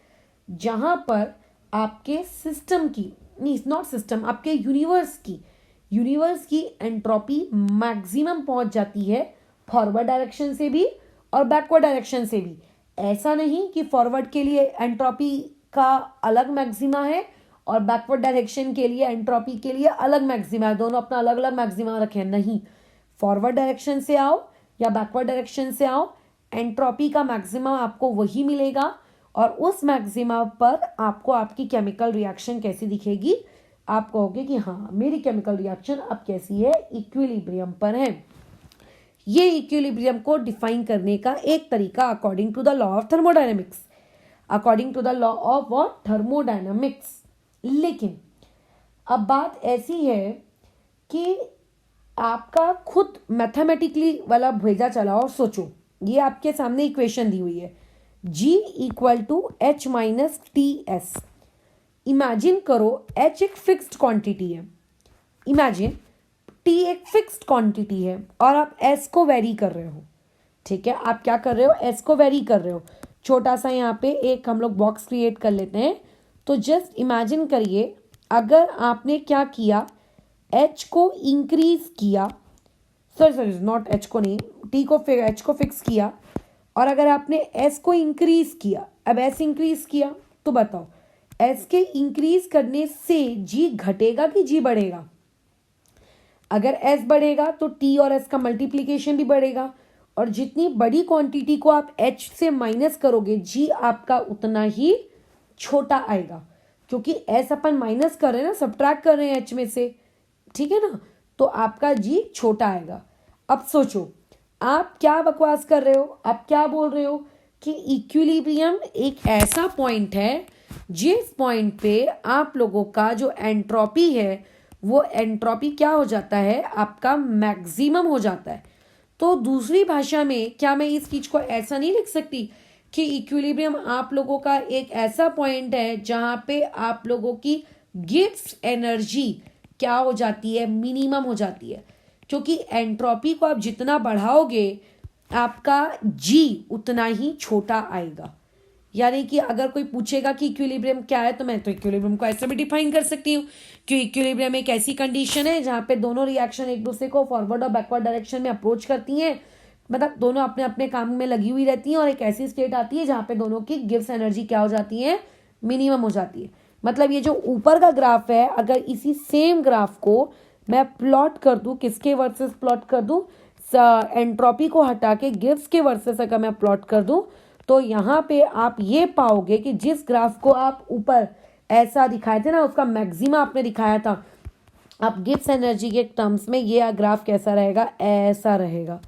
जहां पर आपके सिस्टम की नॉट सिस्टम आपके यूनिवर्स की एंट्रोपी मैक्सिमम पहुंच जाती है फॉरवर्ड डायरेक्शन से भी और बैकवर्ड डायरेक्शन से भी। ऐसा नहीं कि फॉरवर्ड के लिए एंट्रोपी का अलग मैक्सिमा है और बैकवर्ड डायरेक्शन के लिए एंट्रोपी के लिए अलग मैक्सिमा है, दोनों अपना अलग अलग मैक्सिमा रखें, नहीं, फॉरवर्ड डायरेक्शन से आओ या बैकवर्ड डायरेक्शन से आओ, एंट्रोपी का मैक्सिमा आपको वही मिलेगा, और उस मैक्सिमा पर आपको आपकी केमिकल रिएक्शन कैसी दिखेगी, आप कहोगे कि हाँ मेरी केमिकल रिएक्शन अब कैसी है, इक्विलिब्रियम पर है। ये इक्विलिब्रियम को डिफाइन करने का एक तरीका according to the law of thermodynamics, according to the law of what, thermodynamics. लेकिन अब बात ऐसी है कि आपका खुद मैथमेटिकली वाला भेजा चला और सोचो, ये आपके सामने इक्वेशन दी हुई है G equal to H minus T S. Imagine करो H एक फिक्स्ड क्वांटिटी है, इमेजिन T एक फिक्स्ड क्वांटिटी है और आप S को वेरी कर रहे हो, ठीक है, आप क्या कर रहे हो, S को वेरी कर रहे हो। छोटा सा यहाँ पे एक हम लोग बॉक्स क्रिएट कर लेते हैं। तो जस्ट इमेजिन करिए अगर आपने क्या किया, H को इंक्रीज किया, सॉरी नॉट H को नहीं, H को फिक्स किया, और अगर आपने S को इंक्रीज किया, अब S इंक्रीज किया, तो बताओ S के इंक्रीज करने से G घटेगा कि G बढ़ेगा? अगर S बढ़ेगा तो T और S का मल्टीप्लीकेशन भी बढ़ेगा, और जितनी बड़ी क्वांटिटी को आप H से माइनस करोगे G आपका उतना ही छोटा आएगा, क्योंकि S अपन माइनस कर रहे हैं ना, सब्ट्रैक्ट कर रहे हैं H में से, ठीक है ना, तो आपका G छोटा आएगा। अब सोचो आप क्या बकवास कर रहे हो, आप क्या बोल रहे हो कि इक्विलिब्रियम एक ऐसा पॉइंट है जिस पॉइंट पे आप लोगों का जो एंट्रोपी है वो एंट्रोपी क्या हो जाता है, आपका मैक्सिमम हो जाता है। तो दूसरी भाषा में क्या मैं इस चीज को ऐसा नहीं लिख सकती कि इक्विलिब्रियम आप लोगों का एक ऐसा पॉइंट है जहां पे आप लोगों की गिब्स एनर्जी क्या हो जाती है, मिनिमम हो जाती है, क्योंकि एंट्रोपी को आप जितना बढ़ाओगे आपका जी उतना ही छोटा आएगा। यानी कि अगर कोई पूछेगा कि इक्विलिब्रियम क्या है, तो मैं तो इक्विलिब्रियम को ऐसे भी डिफाइन कर सकती हूँ कि इक्विलिब्रियम एक ऐसी कंडीशन है जहाँ पे दोनों रिएक्शन एक दूसरे को फॉरवर्ड और बैकवर्ड डायरेक्शन में अप्रोच करती हैं, मतलब दोनों अपने अपने काम में लगी हुई रहती हैं, और एक ऐसी स्टेट आती है जहाँ पे दोनों की गिव्स एनर्जी क्या हो जाती है, मिनिमम हो जाती है। मतलब ये जो ऊपर का ग्राफ है, अगर इसी सेम ग्राफ को मैं प्लॉट कर दूं, किसके वर्सेस प्लॉट कर दूं, एंट्रोपी को हटा के गिव्स के वर्सेस अगर मैं प्लॉट कर दूं, तो यहाँ पे आप ये पाओगे कि जिस ग्राफ को आप ऊपर ऐसा दिखाए थे ना, उसका मैक्सिमा आपने दिखाया था अब गिब्स एनर्जी के टर्म्स में ये ग्राफ कैसा रहेगा, ऐसा रहेगा,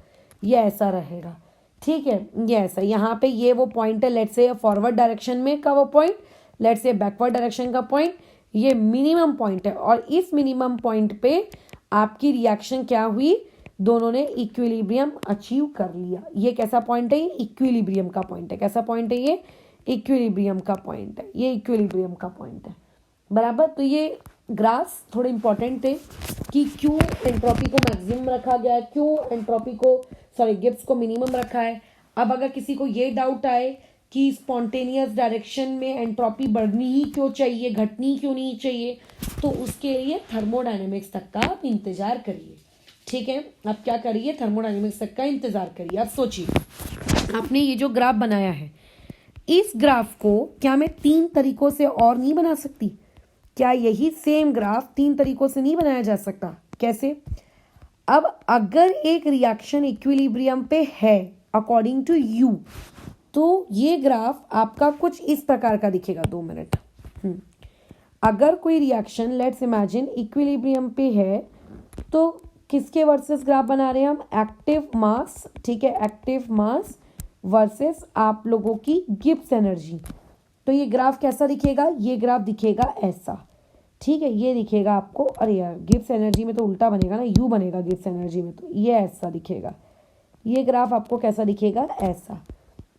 ये ऐसा रहेगा, ठीक है, ये ऐसा, यहाँ पे ये वो पॉइंट है, लेट्स से फॉरवर्ड डायरेक्शन में का वो point, let's say backward direction का पॉइंट, ये मिनिमम पॉइंट है, और इस मिनिमम पॉइंट पे आपकी रिएक्शन क्या हुई, दोनों ने इक्विलिब्रियम अचीव कर लिया। ये कैसा पॉइंट है, ये इक्विलिब्रियम का पॉइंट है, कैसा पॉइंट है ये, इक्विलिब्रियम का पॉइंट है, ये इक्विलिब्रियम का पॉइंट है, बराबर। तो ये ग्राफ्स थोड़े इंपॉर्टेंट थे कि क्यों एंट्रोपी को मैक्सिमम रखा गया है, क्यों एंट्रोपी को गिब्स को मिनिमम रखा है। अब अगर किसी को ये डाउट आए कि स्पॉन्टेनियस डायरेक्शन में एंट्रोपी बढ़नी ही क्यों चाहिए, घटनी क्यों नहीं चाहिए, तो उसके लिए थर्मोडायनेमिक्स तक का आप इंतजार करिए, ठीक है। आप क्या करिए, थर्मोडायनेमिक्स तक का इंतजार करिए। अब सोचिए, आपने ये जो ग्राफ बनाया है, इस ग्राफ को क्या मैं 3 तरीकों से और नहीं बना सकती? क्या यही सेम ग्राफ 3 तरीकों से नहीं बनाया जा सकता? कैसे? अब अगर एक रिएक्शन इक्विलिब्रियम पे है अकॉर्डिंग टू यू, तो ये ग्राफ आपका कुछ इस प्रकार का दिखेगा। 2 मिनट। अगर कोई रिएक्शन लेट्स इमेजिन इक्विलिब्रियम पे है, तो किसके वर्सेस ग्राफ बना रहे हैं हम? एक्टिव मास, ठीक है, एक्टिव मास वर्सेस आप लोगों की गिब्स एनर्जी। तो ये ग्राफ कैसा दिखेगा? ये ग्राफ दिखेगा ऐसा, ठीक है, ये दिखेगा आपको, अरे यार गिब्स एनर्जी में तो उल्टा बनेगा ना, यू बनेगा गिब्स एनर्जी में, तो ये ऐसा दिखेगा, ये ग्राफ आपको कैसा दिखेगा? ऐसा,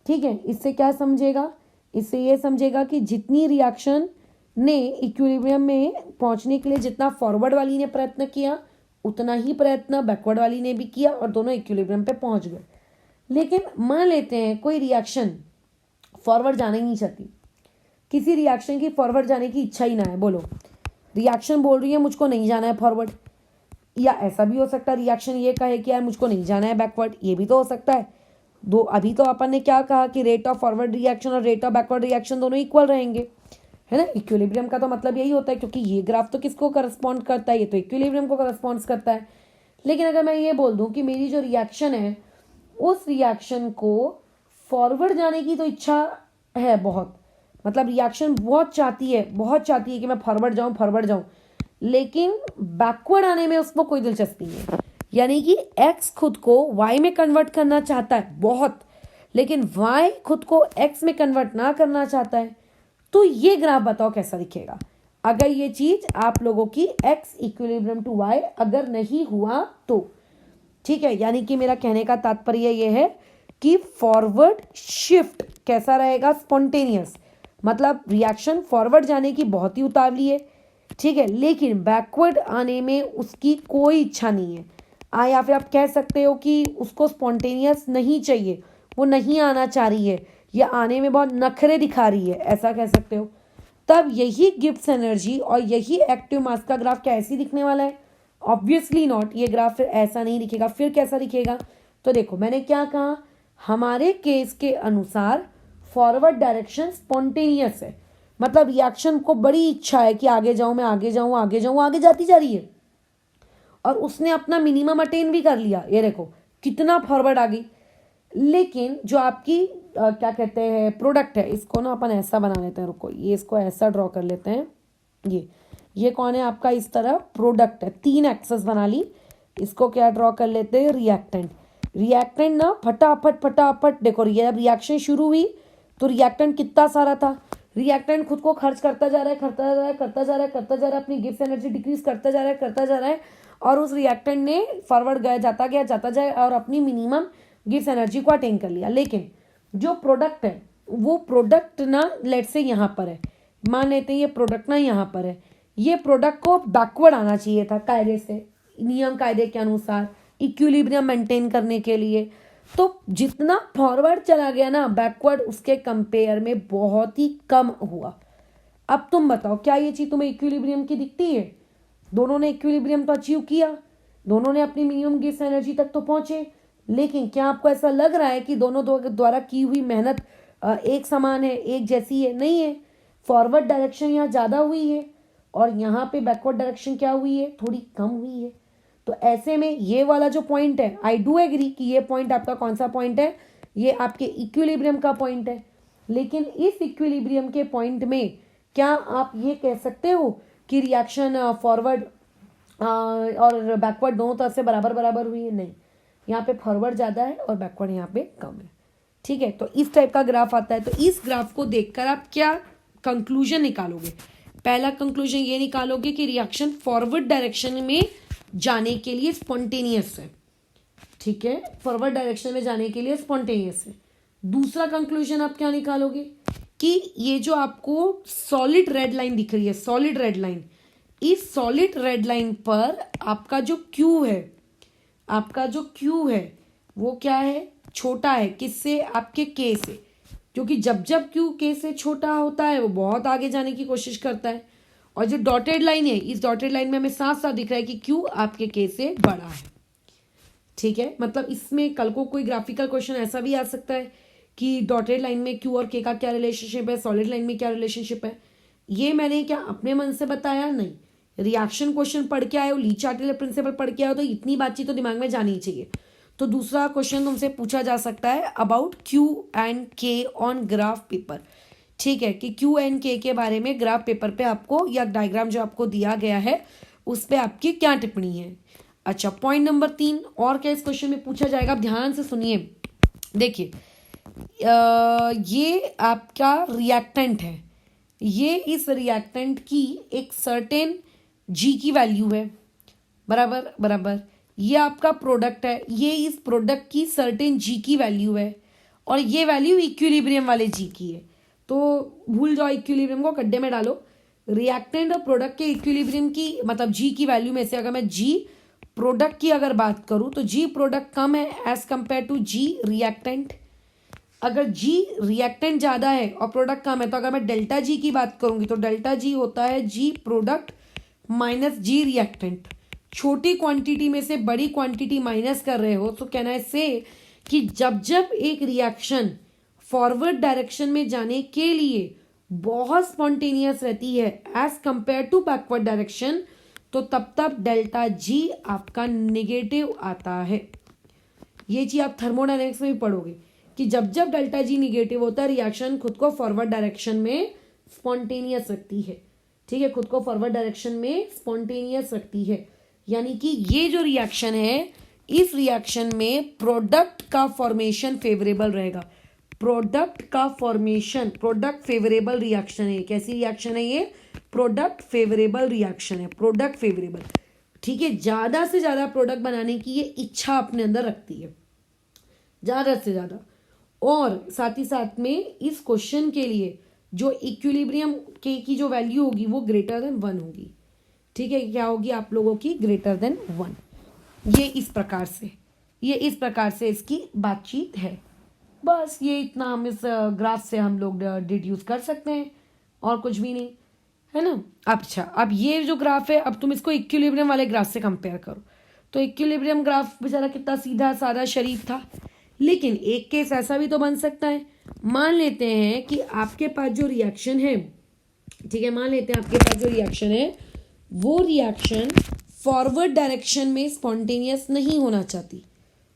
ठीक है। इससे क्या समझेगा? इससे ये समझेगा कि जितनी रिएक्शन ने इक्विलिब्रियम में पहुंचने के लिए जितना फॉरवर्ड वाली ने प्रयत्न किया, उतना ही प्रयत्न बैकवर्ड वाली ने भी किया, और दोनों इक्विलिब्रियम पे पहुंच गए। लेकिन मान लेते हैं कोई रिएक्शन फॉरवर्ड जाना ही नहीं चाहती, किसी रिएक्शन की फॉरवर्ड जाने की इच्छा ही ना है, बोलो, रिएक्शन बोल रही है मुझको नहीं जाना है फॉरवर्ड, या ऐसा भी हो सकता है रिएक्शन ये कहे कि यार मुझको नहीं जाना है बैकवर्ड, ये भी तो हो सकता है। दो अभी तो अपन ने क्या कहा कि रेट ऑफ फॉरवर्ड रिएक्शन और रेट ऑफ बैकवर्ड रिएक्शन दोनों इक्वल रहेंगे, है ना। इक्विलिब्रियम का तो मतलब यही होता है, क्योंकि ये ग्राफ तो किसको करस्पॉन्ड करता है, ये तो इक्विलिब्रियम को करस्पॉन्ड करता है। लेकिन अगर मैं ये बोल दूं कि मेरी जो रिएक्शन है, उस रिएक्शन को फॉरवर्ड जाने की तो इच्छा है बहुत, मतलब रिएक्शन बहुत चाहती है कि मैं फॉरवर्ड जाऊं, लेकिन बैकवर्ड आने में उसको कोई दिलचस्पी नहीं है। यानी कि एक्स खुद को वाई में कन्वर्ट करना चाहता है बहुत, लेकिन वाई खुद को एक्स में कन्वर्ट ना करना चाहता है। तो ये ग्राफ बताओ कैसा दिखेगा अगर ये चीज आप लोगों की एक्स इक्विलिब्रियम टू वाई अगर नहीं हुआ तो, ठीक है। यानी कि मेरा कहने का तात्पर्य ये है कि फॉरवर्ड शिफ्ट कैसा रहेगा? स्पॉन्टेनियस, मतलब रिएक्शन फॉरवर्ड जाने की बहुत ही उतावली है, ठीक है, लेकिन बैकवर्ड आने में उसकी कोई इच्छा नहीं है। या फिर आप कह सकते हो कि उसको स्पॉन्टेनियस नहीं चाहिए, वो नहीं आना चाह रही है, या आने में बहुत नखरे दिखा रही है, ऐसा कह सकते हो। तब यही गिब्स एनर्जी और यही एक्टिव मास का ग्राफ क्या ऐसी दिखने वाला है? Obviously not. ये ग्राफ फिर ऐसा नहीं दिखेगा। फिर कैसा दिखेगा? तो देखो मैंने क्या कहा, हमारे केस के अनुसार फॉरवर्ड डायरेक्शन स्पॉन्टेनियस है, मतलब रिएक्शन को बड़ी इच्छा है कि आगे जाऊं, मैं आगे जाऊं, आगे जाती जा रही है, और उसने अपना मिनिमम अटेन भी कर लिया। ये देखो कितना फॉरवर्ड आ गई। लेकिन जो आपकी क्या कहते हैं प्रोडक्ट है, इसको ना अपन ऐसा बना लेते हैं, रुको ये इसको ऐसा ड्रॉ कर लेते हैं। ये कौन है आपका? इस तरह प्रोडक्ट है, 3 एक्सेस बना ली। इसको क्या ड्रॉ कर लेते हैं? रिएक्टेंट ना फटाफट देखो, रिएक्शन शुरू हुई तो रिएक्टेंट कितना सारा था, रिएक्टेंट खुद को खर्च करता जा रहा है, अपनी गिब्स एनर्जी डिक्रीज करता जा रहा है, और उस रिएक्टेंट ने फॉरवर्ड जाता जाए और अपनी मिनिमम गिब्स एनर्जी को अटेन कर लिया। लेकिन जो प्रोडक्ट है, वो प्रोडक्ट ना लेट्स से यहाँ पर है, मान लेते हैं ये प्रोडक्ट ना यहाँ पर है, ये प्रोडक्ट को बैकवर्ड आना चाहिए था कायदे से, नियम कायदे के अनुसार इक्विलिब्रियम मेंटेन करने के लिए। तो जितना फॉरवर्ड चला गया ना, बैकवर्ड उसके कंपेयर में बहुत ही कम हुआ। अब तुम बताओ, क्या ये चीज तुम्हें इक्विलिब्रियम की दिखती है? दोनों ने इक्विलिब्रियम तो अचीव किया, दोनों ने अपनी मिनिमम गिब्स एनर्जी तक तो पहुंचे, लेकिन क्या आपको ऐसा लग रहा है कि दोनों द्वारा की हुई मेहनत एक समान है, एक जैसी है? नहीं है। फॉरवर्ड डायरेक्शन यहाँ ज़्यादा हुई है, और यहाँ पे बैकवर्ड डायरेक्शन क्या हुई है? थोड़ी कम हुई है। तो ऐसे में ये वाला जो पॉइंट है, आई डू एग्री कि ये पॉइंट आपका कौन सा पॉइंट है? ये आपके इक्विलिब्रियम का पॉइंट है। लेकिन इस इक्विलिब्रियम के पॉइंट में क्या आप ये कह सकते हो कि रिएक्शन फॉरवर्ड और बैकवर्ड दोनों तरफ से बराबर बराबर हुई है, नहीं, यहाँ पे फॉरवर्ड ज़्यादा है और बैकवर्ड यहाँ पे कम है। ठीक है, तो इस टाइप का ग्राफ आता है। तो इस ग्राफ को देखकर आप क्या कंक्लूजन निकालोगे? पहला कंक्लूजन ये निकालोगे कि रिएक्शन फॉरवर्ड डायरेक्शन में जाने के लिए स्पॉन्टेनियस है। ठीक है, फॉरवर्ड डायरेक्शन में जाने के लिए स्पॉन्टेनियस है। दूसरा कंक्लूजन आप क्या निकालोगे कि ये जो आपको सॉलिड रेड लाइन दिख रही है, सॉलिड रेड लाइन, इस सॉलिड रेड लाइन पर आपका जो क्यू है, आपका जो क्यू है वो क्या है? छोटा है। किससे? आपके के से, क्योंकि जब जब क्यू के से छोटा होता है वो बहुत आगे जाने की कोशिश करता है। और जो डॉटेड लाइन है, इस डॉटेड लाइन में हमें साफ साफ दिख रहा है कि क्यू आपके के से बड़ा है। ठीक है, मतलब इसमें कल को कोई ग्राफिकल क्वेश्चन ऐसा भी आ सकता है कि डॉटेड लाइन में क्यू और के का क्या रिलेशनशिप है, सॉलिड लाइन में क्या रिलेशनशिप है। ये मैंने क्या अपने मन से बताया? नहीं, रिएक्शन क्वेश्चन पढ़ के आए हो, ली चार्टेलर प्रिंसिपल पढ़ के आए हो, तो इतनी बातचीत तो दिमाग में जानी ही चाहिए। तो दूसरा क्वेश्चन तुमसे पूछा जा सकता है अबाउट क्यू एंड के ऑन ग्राफ पेपर। ठीक है, कि क्यू एंड के बारे में ग्राफ पेपर पे आपको, या डायग्राम जो आपको दिया गया है उस पर आपकी क्या टिप्पणी है। अच्छा, पॉइंट नंबर 3 और क्या इस क्वेश्चन में पूछा जाएगा? आप ध्यान से सुनिए। देखिए, ये आपका रिएक्टेंट है, ये इस रिएक्टेंट की एक सर्टेन जी की वैल्यू है, बराबर बराबर। ये आपका प्रोडक्ट है, ये इस प्रोडक्ट की सर्टेन जी की वैल्यू है, और ये वैल्यू इक्विलिब्रियम वाले जी की है। तो भूल जाओ इक्विलिब्रियम को, गड्ढे में डालो। रिएक्टेंट और प्रोडक्ट के इक्विलिब्रियम की, मतलब जी की वैल्यू में से अगर मैं जी प्रोडक्ट की अगर बात करूं तो जी प्रोडक्ट कम है as compare to G reactant. अगर जी रिएक्टेंट ज़्यादा है और प्रोडक्ट कम है, तो अगर मैं डेल्टा जी की बात करूंगी तो डेल्टा जी होता है जी प्रोडक्ट माइनस जी रिएक्टेंट। छोटी क्वांटिटी में से बड़ी क्वांटिटी माइनस कर रहे हो तो कैन आई से कि जब जब एक रिएक्शन फॉरवर्ड डायरेक्शन में जाने के लिए बहुत स्पॉन्टेनियस रहती है as compare to backward direction, तो तब तब डेल्टा जी आपका नेगेटिव आता है। ये चीज आप थर्मोडायनेमिक्स में भी पढ़ोगे कि जब जब डेल्टा जी निगेटिव होता है, रिएक्शन खुद को फॉरवर्ड डायरेक्शन में स्पॉन्टेनियस रखती है। ठीक है, खुद को फॉरवर्ड डायरेक्शन में स्पॉन्टेनियस रखती है, यानी कि ये जो रिएक्शन है, इस रिएक्शन में प्रोडक्ट का फॉर्मेशन फेवरेबल रहेगा। प्रोडक्ट का फॉर्मेशन, प्रोडक्ट फेवरेबल रिएक्शन है। कैसी रिएक्शन है ये? प्रोडक्ट फेवरेबल रिएक्शन है, प्रोडक्ट फेवरेबल। ठीक है, ज्यादा से ज्यादा प्रोडक्ट बनाने की ये इच्छा अपने अंदर रखती है, ज्यादा से ज्यादा। और साथ ही साथ में इस क्वेश्चन के लिए जो इक्विलिब्रियम के की जो वैल्यू होगी वो ग्रेटर देन 1 होगी। ठीक है, क्या होगी आप लोगों की? Greater than 1। ये इस प्रकार से, ये इस प्रकार से इसकी बातचीत है। बस ये इतना हम इस ग्राफ से हम लोग डिड्यूस कर सकते हैं, और कुछ भी नहीं है ना। अच्छा, अब ये जो ग्राफ है, अब तुम इसको इक्विलिब्रियम वाले ग्राफ से कंपेयर करो। तो इक्विलिब्रियम ग्राफ बेचारा कितना सीधा साधा शरीफ था, लेकिन एक केस ऐसा भी तो बन सकता है। मान लेते हैं कि आपके पास जो रिएक्शन है, ठीक है, मान लेते हैं आपके पास जो रिएक्शन है वो रिएक्शन फॉरवर्ड डायरेक्शन में स्पॉन्टेनियस नहीं होना चाहती।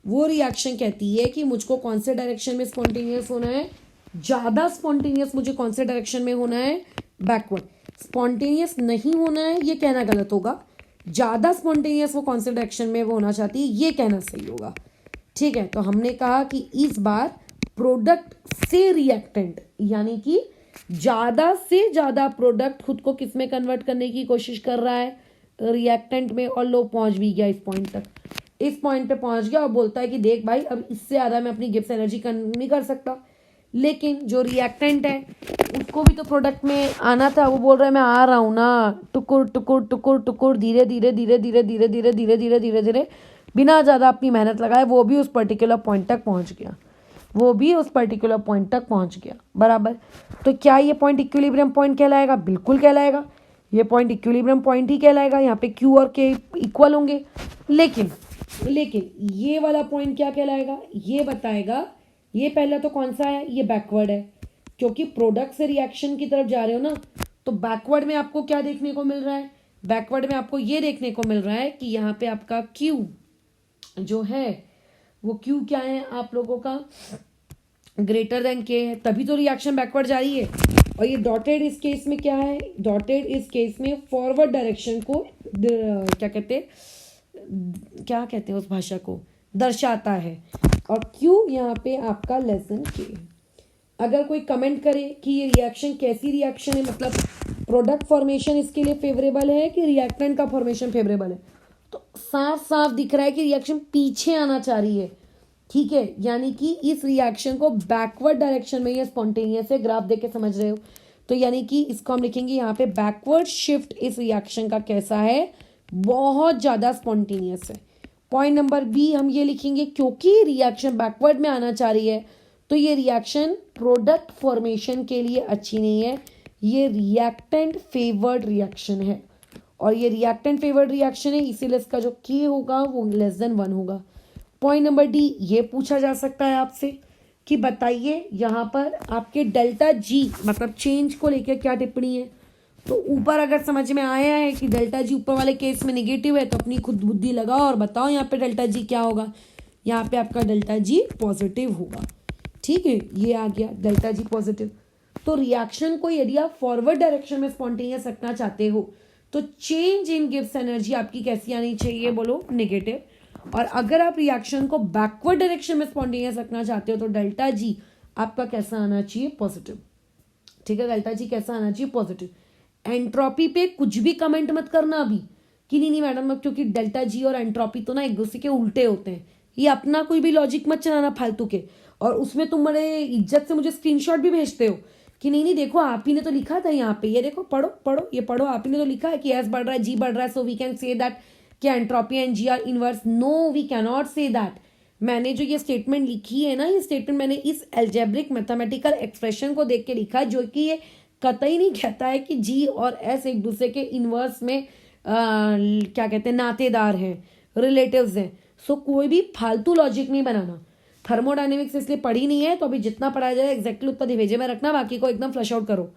वो रिएक्शन कहती है कि मुझको कौन से डायरेक्शन में स्पॉन्टेनियस होना है? ज़्यादा स्पॉन्टेनियस मुझे कौन से डायरेक्शन में होना है? बैकवर्ड। स्पॉन्टेनियस नहीं होना है ये कहना गलत होगा, ज़्यादा स्पॉन्टेनियस वो कौन से डायरेक्शन में वो होना चाहती है ये कहना सही होगा। ठीक है, तो हमने कहा कि इस बार प्रोडक्ट से रिएक्टेंट, यानी कि ज़्यादा से ज़्यादा प्रोडक्ट खुद को किस में कन्वर्ट करने की कोशिश कर रहा है? रिएक्टेंट में। और लो पहुंच भी गया इस पॉइंट तक, इस पॉइंट पे पहुंच गया और बोलता है कि देख भाई, अब इससे ज़्यादा मैं अपनी गिब्स एनर्जी नहीं कर सकता। लेकिन जो रिएक्टेंट है उसको भी तो प्रोडक्ट में आना था, वो बोल रहा है मैं आ रहा हूँ ना, टुकुर टुकुर टुकुर टुकुर, धीरे धीरे धीरे धीरे धीरे धीरे धीरे धीरे धीरे धीरे, बिना ज़्यादा अपनी मेहनत लगाए वो भी उस पर्टिकुलर पॉइंट तक पहुँच गया, वो भी उस पर्टिकुलर पॉइंट तक पहुँच गया, बराबर। तो क्या ये पॉइंट इक्विलिब्रियम पॉइंट कहलाएगा? बिल्कुल कहलाएगा, ये पॉइंट इक्विलिब्रियम पॉइंट ही कहलाएगा। यहाँ पे क्यू और के इक्वल होंगे। लेकिन ये वाला पॉइंट क्या कहलाएगा? ये बताएगा, ये पहला तो कौन सा है? ये बैकवर्ड है, क्योंकि प्रोडक्ट से रिएक्शन की तरफ जा रहे हो ना। तो बैकवर्ड में आपको क्या देखने को मिल रहा है? बैकवर्ड में आपको ये देखने को मिल रहा है कि यहाँ पे आपका क्यू जो है वो क्यू क्या है आप लोगों का? ग्रेटर देन के है, तभी तो रिएक्शन बैकवर्ड जा रही है। और ये डॉटेड इस केस में क्या है, डॉटेड इस केस में फॉरवर्ड डायरेक्शन को क्या कहते हैं उस भाषा को दर्शाता है। और क्यू यहाँ पे आपका लेसन के। अगर कोई कमेंट करे कि ये रिएक्शन कैसी रिएक्शन है, मतलब प्रोडक्ट फॉर्मेशन इसके लिए फेवरेबल है कि रिएक्टेंट का फॉर्मेशन फेवरेबल है, तो साफ साफ दिख रहा है कि रिएक्शन पीछे आना चाह रही है। ठीक है, यानी कि इस रिएक्शन को बैकवर्ड डायरेक्शन में ये स्पॉन्टेनियस है, ग्राफ देख के समझ रहे हो। तो यानी कि इसको हम लिखेंगे यहाँ पे बैकवर्ड शिफ्ट इस रिएक्शन का कैसा है, बहुत ज़्यादा स्पॉन्टेनियस है। पॉइंट नंबर बी हम ये लिखेंगे, क्योंकि रिएक्शन बैकवर्ड में आना चाह रही है तो ये रिएक्शन प्रोडक्ट फॉर्मेशन के लिए अच्छी नहीं है, ये रिएक्टेंट फेवर्ड रिएक्शन है। और ये रिएक्टेंट फेवर्ड रिएक्शन है, इसीलिए इसका जो के होगा वो लेस देन 1 होगा। पॉइंट नंबर डी, ये पूछा जा सकता है आपसे कि बताइए यहाँ पर आपके डेल्टा जी मतलब चेंज को लेकर क्या टिप्पणी है। तो ऊपर अगर समझ में आया है कि डेल्टा जी ऊपर वाले केस में नेगेटिव है, तो अपनी खुद बुद्धि लगाओ और बताओ यहाँ पे डेल्टा जी क्या होगा। यहाँ पे आपका डेल्टा जी पॉजिटिव होगा। ठीक है, ये आ गया डेल्टा जी पॉजिटिव। तो रिएक्शन को यदि आप फॉरवर्ड डायरेक्शन में स्पॉन्टेनियस रखना चाहते हो तो चेंज इन गिब्स एनर्जी आपकी कैसी आनी चाहिए, बोलो नेगेटिव। और अगर आप रिएक्शन को बैकवर्ड डायरेक्शन में स्पॉन्टेनियस रखना चाहते हो तो डेल्टा जी आपका कैसा आना चाहिए, पॉजिटिव। ठीक है, डेल्टा जी कैसा आना चाहिए, पॉजिटिव। एंट्रोपी पे कुछ भी कमेंट मत करना अभी कि नहीं मैडम, क्योंकि डेल्टा जी और एंट्रोपी तो ना एक दूसरे के उल्टे होते हैं। ये अपना कोई भी लॉजिक मत चलाना फालतू के, और उसमें तुम बड़े इज्जत से मुझे स्क्रीनशॉट भी भेजते हो कि नहीं देखो आप ही ने तो लिखा था यहाँ पे, ये देखो पढ़ो ये पढ़ो, आप ही ने तो लिखा है कि एस बढ़ रहा है जी बढ़ रहा है, so we can say that कि entropy and G are inverse. No, we can not say that. मैंने जो ये स्टेटमेंट लिखी है ना, ये स्टेटमेंट मैंने इस एल्जेब्रिक मैथमेटिकल एक्सप्रेशन को देख के लिखा है, जो कि ये कतई नहीं कहता है कि जी और एस एक दूसरे के इनवर्स में क्या कहते हैं नातेदार हैं, रिलेटिव्स हैं। सो कोई भी फालतू लॉजिक नहीं बनाना। थर्मोडायनेमिक्स इसलिए पढ़ी नहीं है तो अभी जितना पढ़ाया जाए एग्जैक्टली उतना दिवेजे में रखना, बाकी को एकदम फ्लश आउट करो।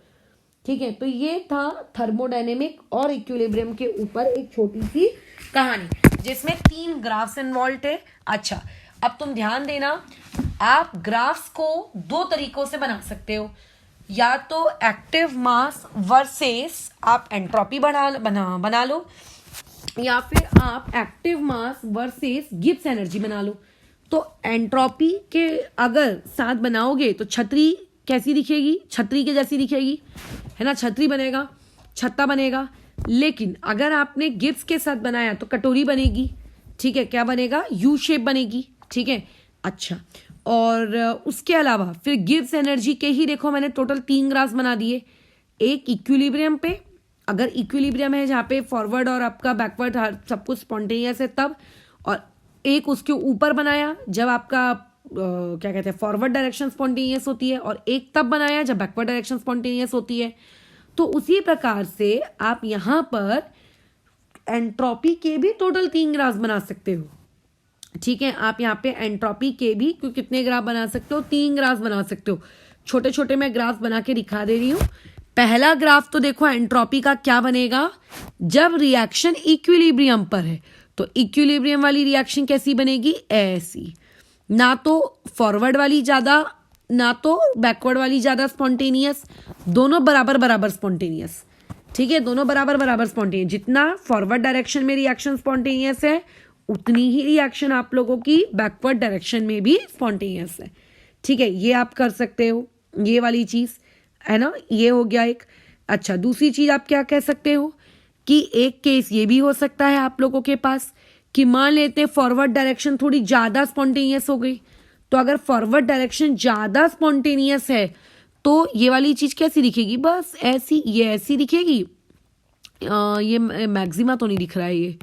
ठीक है, तो ये था थर्मोडायनेमिक और इक्विलिब्रियम के ऊपर एक छोटी सी कहानी जिसमें 3 ग्राफ्स इन्वॉल्व थे। अच्छा, अब तुम ध्यान देना, आप ग्राफ्स को 2 तरीकों से बना सकते हो, या तो एक्टिव मास वर्सेस आप एंट्रोपी बना लो, या फिर आप active mass versus Gibbs energy बना लो। तो एंट्रोपी के अगर साथ बनाओगे तो छतरी कैसी दिखेगी, छतरी के जैसी दिखेगी, है ना, छतरी बनेगा, छत्ता बनेगा। लेकिन अगर आपने गिब्स के साथ बनाया तो कटोरी बनेगी। ठीक है, क्या बनेगा, यू शेप बनेगी। ठीक है, अच्छा, और उसके अलावा फिर गिब्स एनर्जी के ही देखो मैंने टोटल 3 ग्राफ्स बना दिए। एक इक्विलिब्रियम पे, अगर इक्विलिब्रियम है जहाँ पे फॉरवर्ड और आपका बैकवर्ड सब कुछ स्पॉन्टेनियस है तब, और एक उसके ऊपर बनाया जब आपका क्या कहते हैं फॉरवर्ड डायरेक्शन स्पॉन्टेनियस होती है, और एक तब बनाया जब बैकवर्ड डायरेक्शन स्पॉन्टेनियस होती है। तो उसी प्रकार से आप यहाँ पर एंट्रोपी के भी टोटल 3 ग्राफ्स बना सकते हो। ठीक है, आप यहाँ पे एंट्रोपी के भी कितने ग्राफ बना सकते हो, 3 ग्राफ बना सकते हो। छोटे छोटे मैं ग्राफ बना के दिखा दे रही हूँ। पहला ग्राफ तो देखो एंट्रोपी का क्या बनेगा, जब रिएक्शन इक्विलिब्रियम पर है तो इक्विलिब्रियम वाली रिएक्शन कैसी बनेगी, ऐसी, ना तो फॉरवर्ड वाली ज्यादा ना तो बैकवर्ड वाली ज्यादा स्पॉन्टेनियस, दोनों बराबर बराबर स्पॉन्टेनियस। ठीक है, दोनों बराबर बराबर स्पॉन्टेनियस। जितना फॉरवर्ड डायरेक्शन में रिएक्शन स्पॉन्टेनियस है उतनी ही रिएक्शन आप लोगों की बैकवर्ड डायरेक्शन में भी स्पॉन्टेनियस है। ठीक है, ये आप कर सकते हो, ये वाली चीज है ना, ये हो गया एक। अच्छा, दूसरी चीज आप क्या कह सकते हो कि एक केस ये भी हो सकता है आप लोगों के पास कि मान लेते हैं फॉरवर्ड डायरेक्शन थोड़ी ज्यादा स्पॉन्टेनियस हो गई। तो अगर फॉरवर्ड डायरेक्शन ज्यादा स्पॉन्टेनियस है तो ये वाली चीज कैसी दिखेगी, बस ऐसी, ये ऐसी दिखेगी। ये मैक्सिमा तो नहीं दिख रहा है,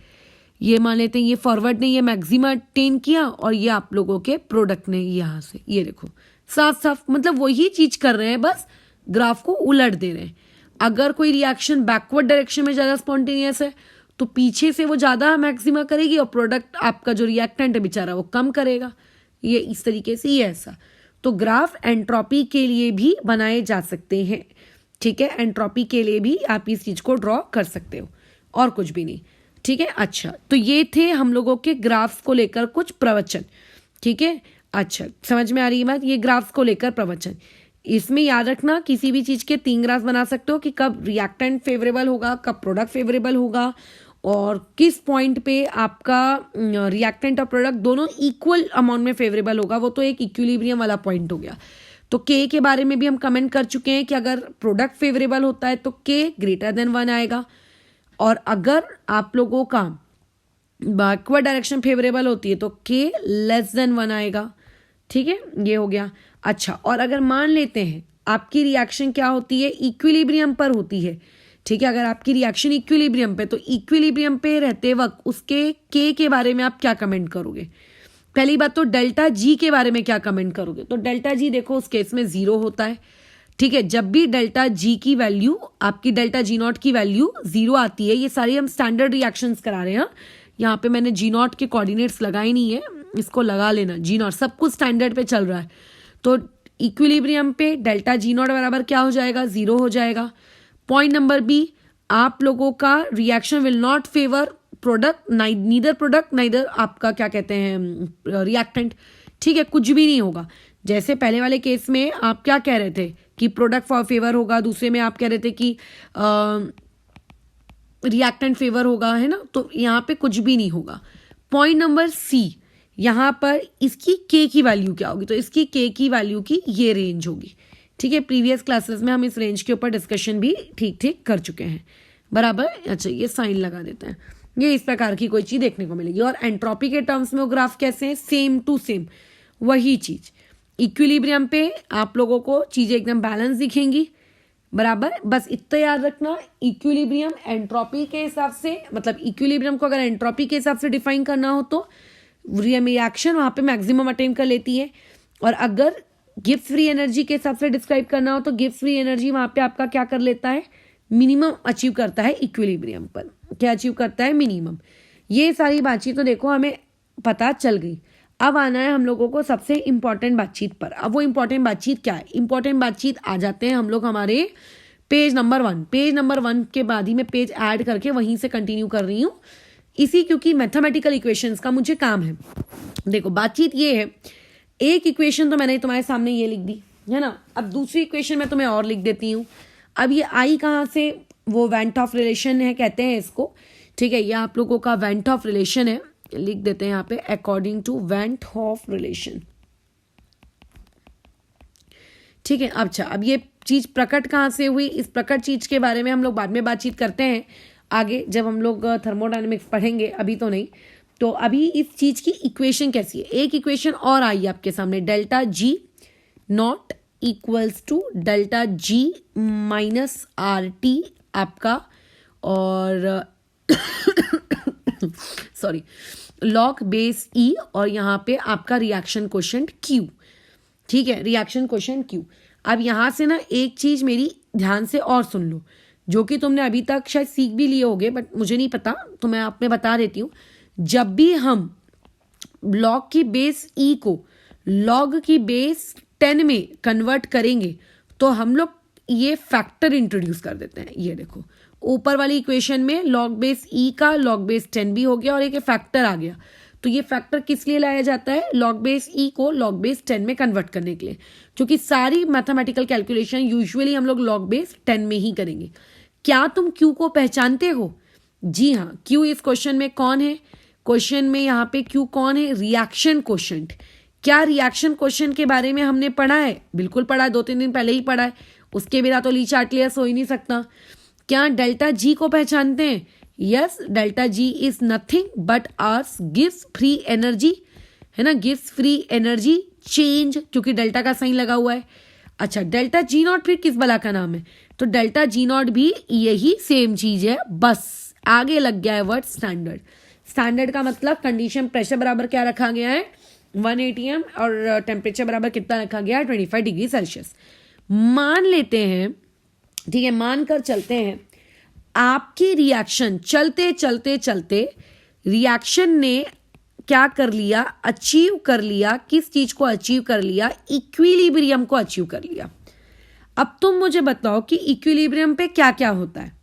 ये मान लेते हैं ये फॉरवर्ड ने ये मैक्सिमा अटेन किया और ये आप लोगों के प्रोडक्ट ने यहाँ से, ये देखो साफ साफ मतलब वही चीज कर रहे हैं, बस ग्राफ को उलट दे रहे हैं। अगर कोई रिएक्शन बैकवर्ड डायरेक्शन में ज्यादा स्पॉन्टेनियस है तो पीछे से वो ज्यादा मैक्सिमा करेगी और प्रोडक्ट आपका जो रिएक्टेंट है बेचारा वो कम करेगा। ये इस तरीके से, ये ऐसा। तो ग्राफ एंट्रोपी के लिए भी बनाए जा सकते हैं। ठीक है, एंट्रोपी के लिए भी आप इस चीज को ड्रॉ कर सकते हो, और कुछ भी नहीं। ठीक है, अच्छा, तो ये थे हम लोगों के ग्राफ्स को लेकर कुछ प्रवचन। ठीक है, अच्छा, समझ में आ रही है बात, ये ग्राफ्स को लेकर प्रवचन। इसमें याद रखना किसी भी चीज के 3 ग्राफ बना सकते हो कि कब रिएक्टेंट फेवरेबल होगा, कब प्रोडक्ट फेवरेबल होगा, और किस पॉइंट पे आपका रिएक्टेंट और प्रोडक्ट दोनों इक्वल अमाउंट में फेवरेबल होगा। वो तो एक इक्विलिब्रियम वाला पॉइंट हो गया। तो के बारे में भी हम कमेंट कर चुके हैं कि अगर प्रोडक्ट फेवरेबल होता है तो के ग्रेटर देन 1 आएगा, और अगर आप लोगों का बैकवर्ड डायरेक्शन फेवरेबल होती है तो के लेस देन 1 आएगा। ठीक है, ये हो गया। अच्छा, और अगर मान लेते हैं आपकी रिएक्शन क्या होती है, इक्विलिब्रियम पर होती है। ठीक है, अगर आपकी रिएक्शन इक्विलिब्रियम पे, तो इक्विलिब्रियम पे रहते वक्त उसके के बारे में आप क्या कमेंट करोगे? पहली बात तो डेल्टा जी के बारे में क्या कमेंट करोगे? तो डेल्टा जी देखो उस केस में 0 होता है। ठीक है, जब भी डेल्टा जी की वैल्यू, आपकी डेल्टा जी नॉट की वैल्यू 0 आती है, ये सारी हम स्टैंडर्ड रिएक्शंस करा रहे हैं। यहाँ पे मैंने जी नॉट के कोऑर्डिनेट्स लगाए नहीं है, इसको लगा लेना। जी नॉट सब कुछ स्टैंडर्ड पे चल रहा है। तो इक्विलिब्रियम पे डेल्टा जी नॉट बराबर क्या हो जाएगा? 0 हो जाएगा। पॉइंट नंबर बी, आप लोगों का reaction will not favour product, neither product neither आपका क्या कहते हैं रिएक्टेंट। ठीक है, कुछ भी नहीं होगा। जैसे पहले वाले केस में आप क्या कह रहे थे कि प्रोडक्ट फॉर फेवर होगा, दूसरे में आप कह रहे थे कि रिएक्टेंट फेवर होगा, है ना। तो यहाँ पे कुछ भी नहीं होगा। पॉइंट नंबर सी, यहाँ पर इसकी के की वैल्यू क्या होगी? तो इसकी के की वैल्यू की ये रेंज होगी। ठीक है, प्रीवियस क्लासेस में हम इस रेंज के ऊपर डिस्कशन भी ठीक कर चुके हैं, बराबर। अच्छा, ये साइन लगा देते हैं। ये इस प्रकार की कोई चीज देखने को मिलेगी। और एंट्रोपी के टर्म्स में वो ग्राफ कैसे हैं? सेम टू सेम वही चीज। इक्विलिब्रियम पे आप लोगों को चीजें एकदम बैलेंस दिखेंगी, बराबर। बस इतना याद रखना, इक्विलिब्रियम एंट्रोपी के हिसाब से, मतलब इक्विलिब्रियम को अगर एंट्रोपी के हिसाब से डिफाइन करना हो तो रिएक्शन वहां पे मैक्सिमम अटेन कर लेती है, और अगर गिब्स फ्री एनर्जी के हिसाब से डिस्क्राइब करना हो तो गिब्स फ्री एनर्जी वहां पे आपका क्या कर लेता है? मिनिमम अचीव करता है। इक्विलिब्रियम पर क्या अचीव करता है? मिनिमम। ये सारी बातचीत तो देखो हमें पता चल गई। अब आना है हम लोगों को सबसे इंपॉर्टेंट बातचीत पर। अब वो इंपॉर्टेंट बातचीत क्या है? इंपॉर्टेंट बातचीत आ जाते हैं हम लोग हमारे पेज नंबर 1। पेज नंबर 1 के बाद ही मैं पेज ऐड करके वहीं से कंटिन्यू कर रही हूँ इसी, क्योंकि मैथमेटिकल इक्वेशंस का मुझे काम है। देखो बातचीत ये है, एक इक्वेशन तो मैंने तुम्हारे सामने ये लिख दी है ना। अब दूसरी इक्वेशन मैं तुम्हें और लिख देती हूँ। अब ये आई कहाँ से? वो वेंट ऑफ रिलेशन है कहते हैं इसको। ठीक है, ये आप लोगों का वेंट ऑफ रिलेशन है, लिख देते हैं यहाँ पे according to van't Hoff relation. ठीक है, अच्छा अब ये चीज प्रकट कहाँ से हुई? इस प्रकट चीज के बारे में हम लोग बाद में बातचीत करते हैं आगे, जब हम लोग थर्मोडायनेमिक्स पढ़ेंगे, अभी तो नहीं। तो अभी इस चीज की इक्वेशन कैसी है? एक इक्वेशन और आई आपके सामने, delta G not equals to delta G minus R T आपका, और सॉरी लॉग बेस ई, और यहाँ पे आपका रिएक्शन कोशेंट क्यू। ठीक है, रिएक्शन कोशेंट क्यू। अब यहां से ना एक चीज मेरी ध्यान से और सुन लो, जो कि तुमने अभी तक शायद सीख भी लिए होगे, बट मुझे नहीं पता, तो मैं आप में बता देती हूँ। जब भी हम लॉग की बेस ई को लॉग की बेस 10 में कन्वर्ट करेंगे तो हम लोग ये फैक्टर इंट्रोड्यूस कर देते हैं। ये देखो ऊपर वाली इक्वेशन में लॉग बेस ई का लॉग बेस 10 भी हो गया और एक फैक्टर आ गया। तो ये फैक्टर किस लिए लाया जाता है? लॉग बेस ई को लॉग बेस 10 में कन्वर्ट करने के लिए, क्योंकि सारी मैथमेटिकल कैलकुलेशन यूजुअली हम लोग लॉग बेस 10 में ही करेंगे। क्या तुम क्यू को पहचानते हो? जी हाँ, क्यू इस क्वेश्चन में कौन है? क्वेश्चन में यहाँ पे क्यू कौन है? Reaction quotient. क्या रिएक्शन कोशेंट के बारे में हमने पढ़ा है? बिल्कुल पढ़ा है, 2-3 दिन पहले ही पढ़ा है। उसके बिना तो ली चार्ट लिया हो ही नहीं सकता। क्या डेल्टा जी को पहचानते हैं? Yes, delta G is nothing but ours गिव्स फ्री एनर्जी, है ना, गिव्स फ्री एनर्जी चेंज, क्योंकि डेल्टा का साइन लगा हुआ है। अच्छा, डेल्टा जी नॉट फिर किस बला का नाम है? तो डेल्टा जी नॉट भी यही सेम चीज है, बस आगे लग गया है वर्ड स्टैंडर्ड। स्टैंडर्ड का मतलब कंडीशन प्रेशर बराबर क्या रखा गया है? 1 atm, और टेम्परेचर बराबर कितना रखा गया है? 25 डिग्री सेल्सियस। मान लेते हैं, ठीक है, मान कर चलते हैं, आपकी रिएक्शन चलते चलते चलते रिएक्शन ने क्या कर लिया? अचीव कर लिया। किस चीज को अचीव कर लिया? इक्विलिब्रियम को अचीव कर लिया। अब तुम मुझे बताओ कि इक्विलिब्रियम पे क्या क्या होता है?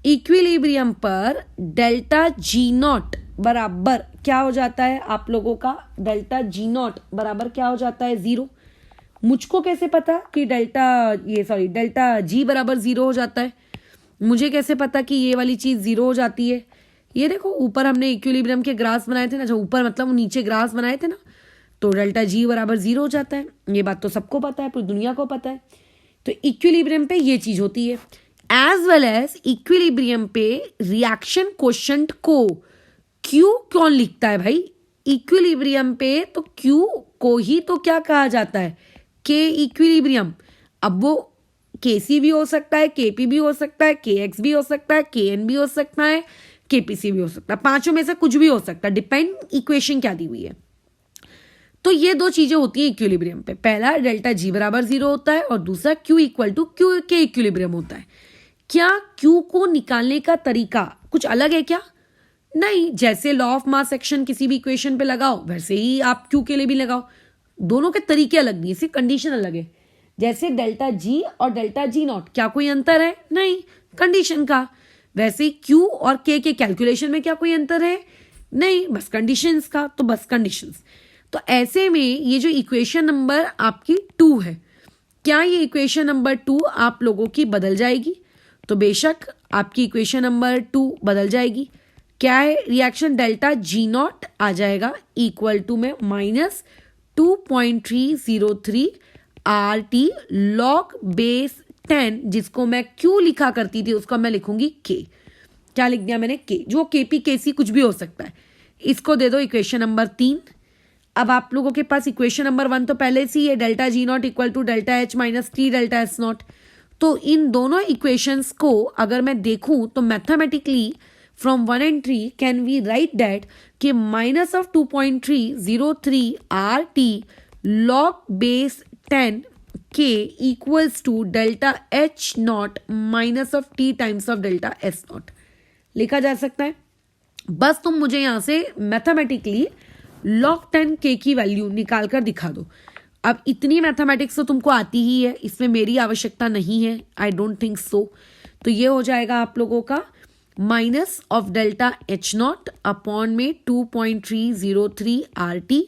इक्विलिब्रियम पर डेल्टा जी नॉट बराबर क्या हो जाता है आप लोगों का? डेल्टा जी नॉट बराबर क्या हो जाता है? 0। मुझको कैसे पता कि डेल्टा जी बराबर 0 हो जाता है? मुझे कैसे पता कि ये वाली चीज़ 0 हो जाती है? ये देखो, ऊपर हमने इक्विलिब्रियम के ग्राफ बनाए थे ना, जो ऊपर मतलब नीचे ग्राफ बनाए थे ना, तो डेल्टा जी बराबर 0 हो जाता है। ये बात तो सबको पता है, पूरी दुनिया को पता है। तो इक्विलिब्रियम पे ये चीज़ होती है। एज वेल एज इक्विलिब्रियम पे रिएक्शन कोशेंट को क्यू कौन लिखता है भाई? इक्विलिब्रियम पे तो क्यू को ही तो क्या कहा जाता है? के इक्विलिब्रियम। अब वो केसी भी हो सकता है, केपी भी हो सकता है, के एक्स भी हो सकता है, के एन भी हो सकता है, केपीसी भी हो सकता है, पांचों में से कुछ भी हो सकता है, डिपेंड इक्वेशन क्या दी हुई है। तो ये दो चीजें होती है इक्विलिब्रियम पे। पहला डेल्टा जी बराबर 0 होता है और दूसरा क्यू इक्वल टू क्यू के इक्विलिब्रियम होता है। क्या क्यू को निकालने का तरीका कुछ अलग है क्या? नहीं, जैसे लॉ ऑफ मास एक्शन किसी भी इक्वेशन पे लगाओ वैसे ही आप क्यू के लिए भी लगाओ। दोनों के तरीके अलग नहीं, सिर्फ कंडीशन अलग है। जैसे डेल्टा जी और डेल्टा जी नॉट, क्या कोई अंतर है? नहीं, कंडीशन का। वैसे ही क्यू और के कैलकुलेशन में क्या कोई अंतर है? नहीं, बस कंडीशंस का। तो बस कंडीशंस। तो ऐसे में ये जो इक्वेशन नंबर आपकी 2 है, क्या ये इक्वेशन नंबर 2 आप लोगों की बदल जाएगी? तो बेशक आपकी इक्वेशन नंबर 2 बदल जाएगी। क्या है रिएक्शन? डेल्टा जी नॉट आ जाएगा इक्वल टू में -2.303 आर टी लॉग बेस 10, जिसको मैं क्यू लिखा करती थी उसको मैं लिखूंगी के। क्या लिख दिया मैंने? के। जो केपी केसी कुछ भी हो सकता है। इसको दे दो इक्वेशन नंबर 3। अब आप लोगों के पास इक्वेशन नंबर 1 तो पहले से ही है, delta G not equal to delta H minus T delta S not. तो इन दोनों इक्वेशंस को अगर मैं देखूं तो mathematically from 1 and 3 can we write that कि -2.303 R T log base 10 K equals to delta H not -t times of delta S not लिखा जा सकता है। बस तुम मुझे यहां से मैथमेटिकली log 10 के की वैल्यू निकाल कर दिखा दो। अब इतनी मैथमेटिक्स तो तुमको आती ही है, इसमें मेरी आवश्यकता नहीं है, आई डोंट थिंक सो। तो ये हो जाएगा आप लोगों का minus of delta H not upon में 2.303 आर टी,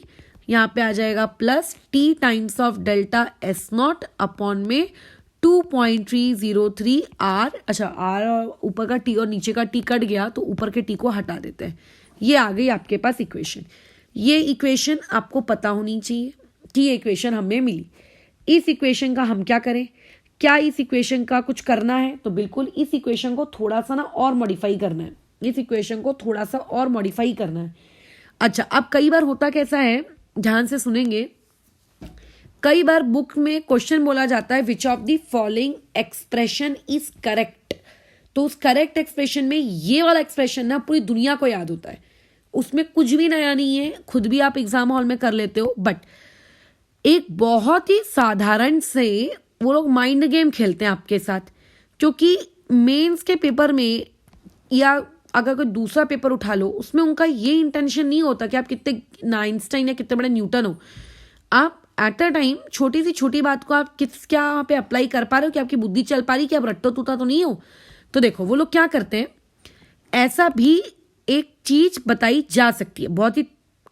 यहाँ पे आ जाएगा plus T times of delta S not upon में 2.303 आर। अच्छा, आर और ऊपर का टी और नीचे का टी कट गया तो ऊपर के टी को हटा देते हैं। ये आ गई आपके पास इक्वेशन। ये इक्वेशन आपको पता होनी चाहिए कि ये इक्वेशन हमें मिली। इस इक्वेशन का हम क्या करें? क्या इस इक्वेशन का कुछ करना है? तो बिल्कुल इस इक्वेशन को थोड़ा सा ना और मॉडिफाई करना है। इस इक्वेशन को थोड़ा सा और मॉडिफाई करना है। अच्छा, अब कई बार होता कैसा है, ध्यान से सुनेंगे, कई बार बुक में क्वेश्चन बोला जाता है which of the following expression is correct. तो उस करेक्ट एक्सप्रेशन में ये वाला एक्सप्रेशन ना पूरी दुनिया को याद होता है, उसमें कुछ भी नया नहीं है, खुद भी आप एग्जाम हॉल में कर लेते हो। बट एक बहुत ही साधारण से वो लोग माइंड गेम खेलते हैं आपके साथ, क्योंकि मेंस के पेपर में या अगर कोई दूसरा पेपर उठा लो उसमें उनका ये इंटेंशन नहीं होता कि आप कितने आइंस्टाइन या कितने बड़े न्यूटन हो। आप एट अ टाइम छोटी सी छोटी बात को आप क्या वहाँ पे अप्लाई कर पा रहे हो, कि आपकी बुद्धि चल पा रही, कि आप रट्टा तूता तो नहीं हो। तो देखो वो लोग क्या करते हैं, ऐसा भी एक चीज बताई जा सकती है, बहुत ही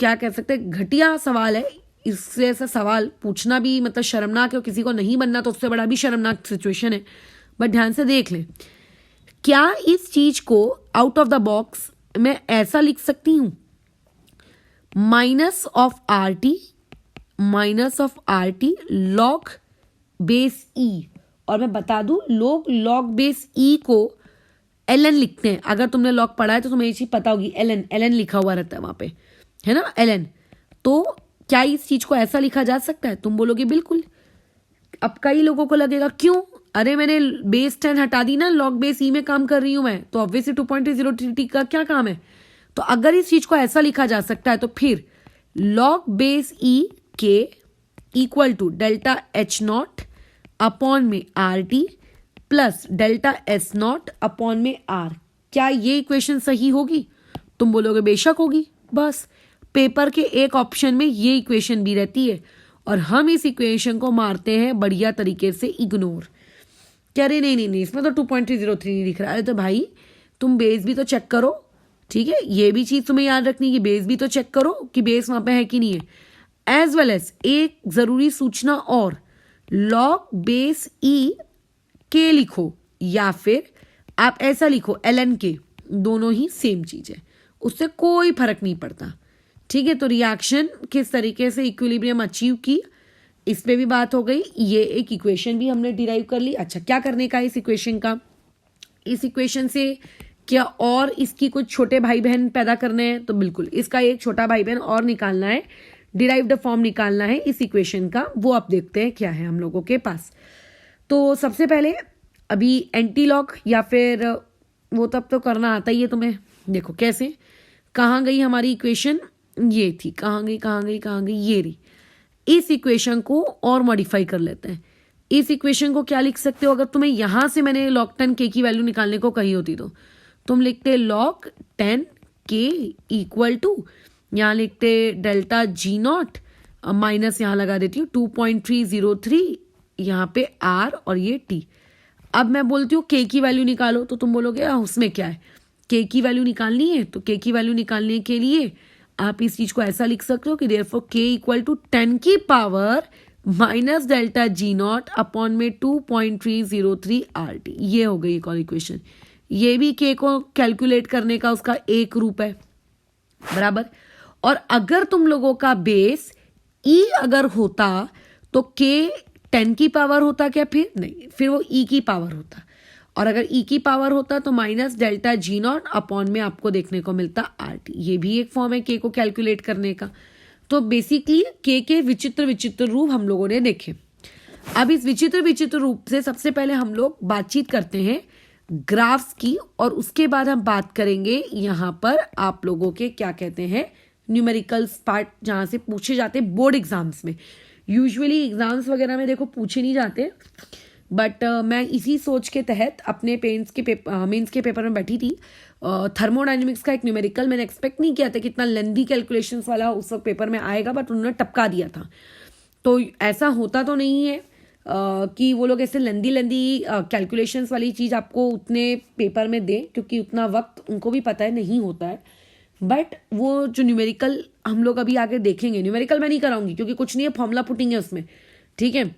क्या कह सकते हैं घटिया सवाल है, इससे ऐसा सवाल पूछना भी मतलब शर्मनाक है, और किसी को नहीं बनना तो उससे बड़ा भी शर्मनाक सिचुएशन है। बट ध्यान से देख लें, क्या इस चीज को आउट ऑफ द बॉक्स मैं ऐसा लिख सकती हूं, minus of R T log base e. और मैं बता दूं, लोग लॉग बेस ई को ln लिखते हैं। अगर तुमने लॉग पढ़ा है तो तुम्हें ये चीज पता होगी, ln लिखा हुआ रहता है वहां पे, है ना, ln। तो क्या इस चीज को ऐसा लिखा जा सकता है? तुम बोलोगे बिल्कुल। अब कई लोगों को लगेगा क्यों, अरे मैंने बेस 10 हटा दी ना, लॉग बेस ई में काम कर रही हूं मैं, तो ऑब्वियसली 2.303 का क्या काम है। तो अगर इस चीज को ऐसा लिखा जा सकता है तो फिर लॉग बेस ई के equal to delta H not upon में R T plus delta S not upon में आर। क्या ये इक्वेशन सही होगी? तुम बोलोगे बेशक होगी। बस पेपर के एक ऑप्शन में ये इक्वेशन भी रहती है और हम इस इक्वेशन को मारते हैं बढ़िया तरीके से इग्नोर। कह रहे नहीं, इसमें तो 2.303 नहीं दिख रहा है। तो भाई तुम बेस भी तो चेक करो, ठीक है, ये भी चीज तुम्हें याद रखनी कि बेस भी तो चेक करो कि बेस वहां पे है कि नहीं है। एज वेल एज एक जरूरी सूचना और, log बेस ई के लिखो या फिर आप ऐसा लिखो ln के, दोनों ही सेम चीज है, उससे कोई फर्क नहीं पड़ता। ठीक है, तो रिएक्शन किस तरीके से इक्विलिब्रियम अचीव की, इस पे भी बात हो गई। ये एक इक्वेशन भी हमने डिराइव कर ली। अच्छा, क्या करने का इस इक्वेशन का, इस इक्वेशन से क्या और इसकी कुछ छोटे भाई बहन पैदा करने हैं? तो बिल्कुल इसका एक छोटा भाई बहन और निकालना है, डिराइव्ड फॉर्म निकालना है इस इक्वेशन का। वो आप देखते हैं क्या है हम लोगों के पास। तो सबसे पहले अभी एंटी लॉग या फिर वो तब तो करना आता ही है तुम्हें। देखो कैसे, कहाँ गई हमारी इक्वेशन, ये थी, कहाँ गई, ये रही। इस इक्वेशन को और मॉडिफाई कर लेते हैं। इस इक्वेशन को क्या लिख सकते हो, अगर तुम्हें यहां से मैंने log 10 k की वैल्यू निकालने को कही होती तो तुम लिखते log 10 k इक्वल टू, यहां लिखते डेल्टा जी नॉट माइनस, यहां लगा देती हूँ 2.303, यहाँ पे r और ये t। अब मैं बोलती हूँ k की वैल्यू निकालो, तो तुम बोलोगे उसमें क्या है, k की वैल्यू निकालनी है। तो k की वैल्यू निकालने के लिए आप इस चीज को ऐसा लिख सकते हो कि देयरफॉर k इक्वल टू 10 की power minus delta G not upon में 2.303 RT। ये हो गई एक और इक्वेशन। ये भी k को कैलकुलेट करने का उसका एक रूप है, बराबर। और अगर तुम लोगों का बेस e अगर होता तो k 10 की पावर होता क्या, फिर नहीं, फिर वो e की पावर होता। और अगर e की पावर होता तो minus delta G not upon में आपको देखने को मिलता RT। ये भी एक फॉर्म है k को कैलकुलेट करने का। तो बेसिकली k के विचित्र विचित्र रूप हम लोगों ने देखे। अब इस विचित्र विचित्र रूप से सबसे पहले हम लोग बातचीत करते हैं ग्राफ्स की, और उसके बाद हम बात करेंगे यहाँ पर आप लोगों के क्या कहते हैं न्यूमेरिकल्स पार्ट, जहाँ से पूछे जाते हैं बोर्ड एग्जाम्स में। यूजुअली एग्जाम्स वगैरह में देखो पूछे नहीं जाते, बट मैं इसी सोच के तहत अपने मेंस के पेपर में बैठी थी। थर्मोडायनेमिक्स का एक न्यूमेरिकल मैंने एक्सपेक्ट नहीं किया था कि इतना लेंदी कैलकुलेशंस वाला उस वक्त पेपर में आएगा, बट उन्होंने टपका दिया था। तो ऐसा होता तो नहीं है कि वो लोग ऐसे लेंदी कैलकुलेशंस वाली चीज़ आपको उतने पेपर में दें, क्योंकि उतना वक्त उनको भी पता है नहीं होता है। बट वो जो न्यूमेरिकल हम लोग अभी आगे देखेंगे, न्यूमेरिकल मैं नहीं कराऊंगी क्योंकि कुछ नहीं है, फॉर्मूला पुटिंग है उसमें, ठीक है।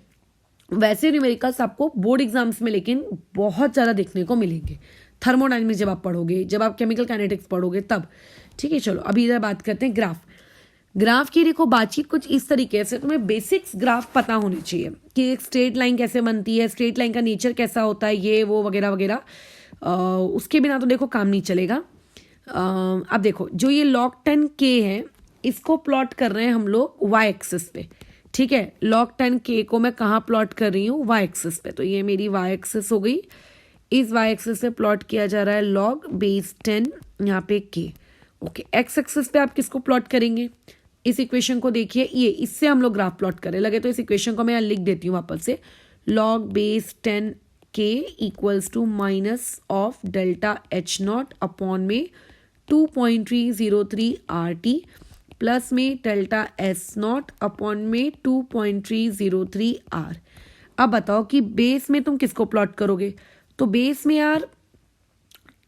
वैसे न्यूमेरिकल्स आपको बोर्ड एग्जाम्स में लेकिन बहुत ज़्यादा देखने को मिलेंगे थर्मोडायनेमिक्स जब आप पढ़ोगे, जब आप केमिकल काइनेटिक्स पढ़ोगे तब, ठीक है। चलो अभी इधर बात करते हैं ग्राफ की। देखो बातचीत कुछ इस तरीके से, तुम्हें बेसिक्स ग्राफ पता होने चाहिए कि एक स्ट्रेट लाइन कैसे बनती है, स्ट्रेट लाइन का नेचर कैसा होता है, ये वो वगैरह वगैरह। उसके बिना तो देखो काम नहीं चलेगा। अब देखो जो ये log 10 k है, इसको प्लॉट कर रहे हैं हम लोग y एक्सिस पे, ठीक है। log 10 k को मैं कहाँ प्लॉट कर रही हूँ, y एक्सिस पे। तो ये मेरी y एक्सिस हो गई। इस y एक्सिस पे प्लॉट किया जा रहा है log बेस 10 यहाँ पे k। ओके, x एक्सिस पे आप किसको प्लॉट करेंगे, इस इक्वेशन को देखिए, ये इससे हम लोग ग्राफ प्लॉट करें लगे। तो इस इक्वेशन को मैं यहाँ लिख देती हूँ वापस से, log base 10 k equals to minus of delta h not upon में 2.303 RT प्लस में डेल्टा एस नॉट अपॉन में 2.303 R। अब बताओ कि बेस में तुम किसको प्लॉट करोगे। तो बेस में यार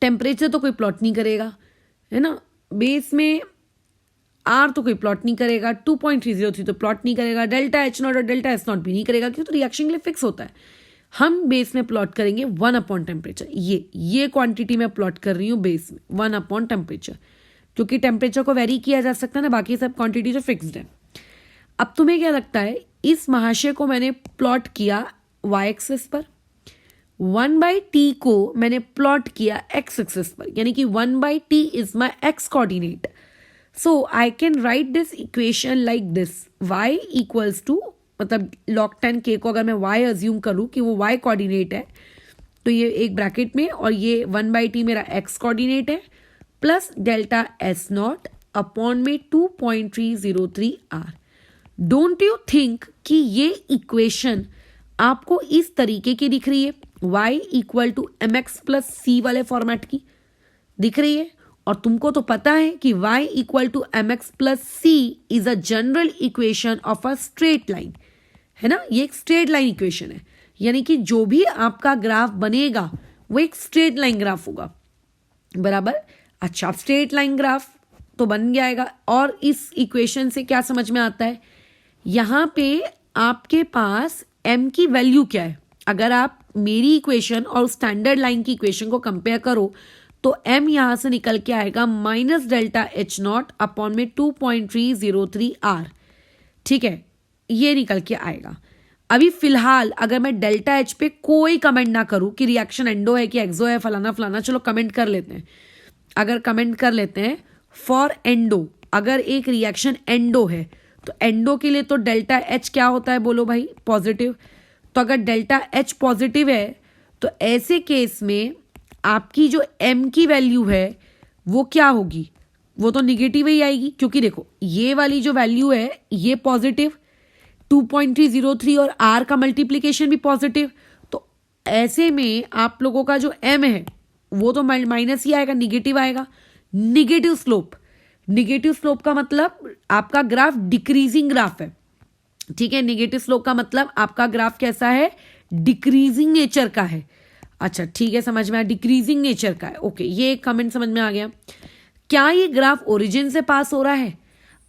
टेम्परेचर तो कोई प्लॉट नहीं करेगा, है ना। बेस में R तो कोई प्लॉट नहीं करेगा, 2.303 तो प्लॉट नहीं करेगा, डेल्टा एच नॉट और डेल्टा एस नॉट भी नहीं करेगा, क्यों, तो रिएक्शन के लिए फिक्स होता है। हम बेस में प्लॉट करेंगे 1 अपॉन टेम्परेचर। ये क्वांटिटी में प्लॉट कर रही हूँ बेस में 1 अपॉन टेम्परेचर, क्योंकि टेम्परेचर को वेरी किया जा सकता है ना, बाकी सब क्वांटिटी जो फिक्स्ड है। अब तुम्हें क्या लगता है, इस महाशय को मैंने प्लॉट किया y एक्सिस पर, 1/t को मैंने प्लॉट किया x एक्सिस पर, यानी कि 1/t is my x coordinate. So I can write this equation like this, y equals to, मतलब log 10 k को अगर मैं y अज्यूम करूँ कि वो y कोऑर्डिनेट है, तो ये एक ब्रैकेट में, और ये 1/t मेरा x कोऑर्डिनेट है, plus delta S not upon में 2.303 R। डोंट यू थिंक कि ये इक्वेशन आपको इस तरीके की दिख रही है, y equal to mx plus C वाले फॉर्मेट की दिख रही है। और तुमको तो पता है कि y equal to mx plus C is a general equation of a straight line, है ना। ये एक स्ट्रेट लाइन इक्वेशन है, यानी कि जो भी आपका ग्राफ बनेगा वो एक स्ट्रेट लाइन ग्राफ होगा, बराबर। अच्छा, स्ट्रेट लाइन ग्राफ तो बन जाएगा। और इस इक्वेशन से क्या समझ में आता है, यहाँ पे आपके पास m की वैल्यू क्या है। अगर आप मेरी इक्वेशन और स्टैंडर्ड लाइन की इक्वेशन को कंपेयर करो तो m यहां से निकल के आएगा minus delta H not upon में 2.303 r। ठीक है, ये निकल के आएगा। अभी फिलहाल अगर मैं डेल्टा एच पे कोई कमेंट ना करूं कि रिएक्शन एंडो है कि एक्सो है फलाना फलाना, चलो कमेंट कर लेते हैं। अगर कमेंट कर लेते हैं फॉर एंडो, अगर एक रिएक्शन एंडो है तो एंडो के लिए तो डेल्टा एच क्या होता है बोलो भाई, पॉजिटिव। तो अगर डेल्टा एच पॉजिटिव है तो ऐसे केस में आपकी जो एम की वैल्यू है वो क्या होगी, वो तो निगेटिव ही आएगी, क्योंकि देखो ये वाली जो वैल्यू है ये पॉजिटिव 2.303 और आर का मल्टीप्लीकेशन भी पॉजिटिव। तो ऐसे में आप लोगों का जो एम है वो तो माइनस ही आएगा, निगेटिव आएगा। निगेटिव स्लोप, निगेटिव स्लोप का मतलब आपका ग्राफ डिक्रीजिंग ग्राफ है। ठीक है, निगेटिव स्लोप का मतलब आपका ग्राफ कैसा है, डिक्रीजिंग नेचर का है। अच्छा ठीक है, समझ में आया, डिक्रीजिंग नेचर का है। ओके, ये एक कमेंट समझ में आ गया। क्या ये ग्राफ ओरिजिन से पास हो रहा है?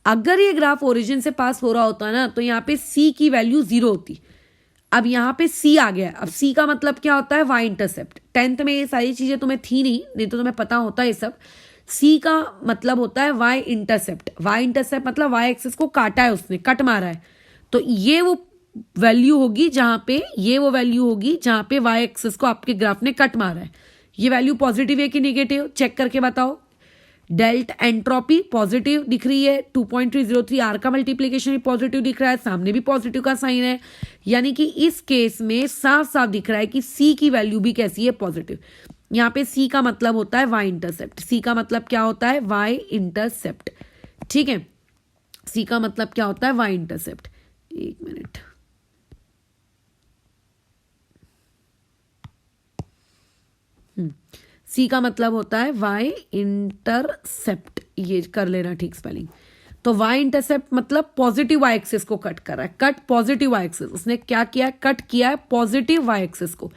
अगर ये ग्राफ ओरिजिन से पास हो रहा होता ना तो यहाँ पे सी की वैल्यू 0 होती। अब यहाँ पे सी आ गया। अब सी का मतलब क्या होता है, वाई इंटरसेप्ट। 10th में ये सारी चीजें तुम्हें थी नहीं तो तुम्हें पता होता है ये सब। सी का मतलब होता है वाई इंटरसेप्ट। वाई इंटरसेप्ट मतलब वाई एक्सिस को काटा है उसने, कट मारा है। तो ये वो वैल्यू होगी जहां पे, ये वो वैल्यू होगी जहां पे वाई एक्सिस को आपके ग्राफ ने कट मारा है। ये वैल्यू पॉजिटिव है कि नेगेटिव, चेक करके बताओ। डेल्ट एंट्रोपी पॉजिटिव दिख रही है, 2.303 आर का मल्टीप्लीकेशन भी पॉजिटिव दिख रहा है, सामने भी पॉजिटिव का साइन है। यानी कि इस केस में साफ साफ दिख रहा है कि सी की वैल्यू भी कैसी है, पॉजिटिव। यहाँ पे सी का मतलब होता है वाई इंटरसेप्ट। सी का मतलब क्या होता है, वाई इंटरसेप्ट। ठीक है, सी का मतलब क्या होता है, वाई इंटरसेप्ट। एक मिनट, सी का मतलब होता है वाई इंटरसेप्ट। ये कर लेना ठीक स्पेलिंग। तो वाई इंटरसेप्ट मतलब पॉजिटिव वाई एक्सिस को कट कर रहा है, कट पॉजिटिव वाई एक्सिस। उसने क्या किया है, कट किया है पॉजिटिव वाई एक्सिस को।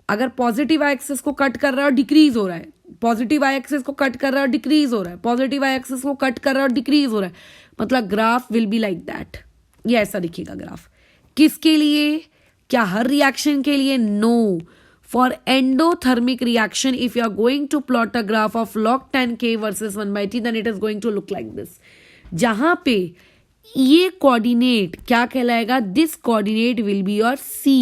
अगर पॉजिटिव वाई एक्सिस को कट कर रहा है और डिक्रीज हो रहा है, पॉजिटिव वाई एक्सिस को कट कर रहा है और डिक्रीज हो रहा है, पॉजिटिव वाई एक्सिस को कट कर रहा है और डिक्रीज हो रहा है, मतलब graph will be like that. ये ऐसा दिखेगा ग्राफ। किसके लिए, क्या हर रिएक्शन के लिए? No. For endothermic reaction, if you are going to plot a graph of log 10k versus 1/t, then it is going to look like this. जहां पे ये कोऑर्डिनेट क्या कहलाएगा, this coordinate will be your C,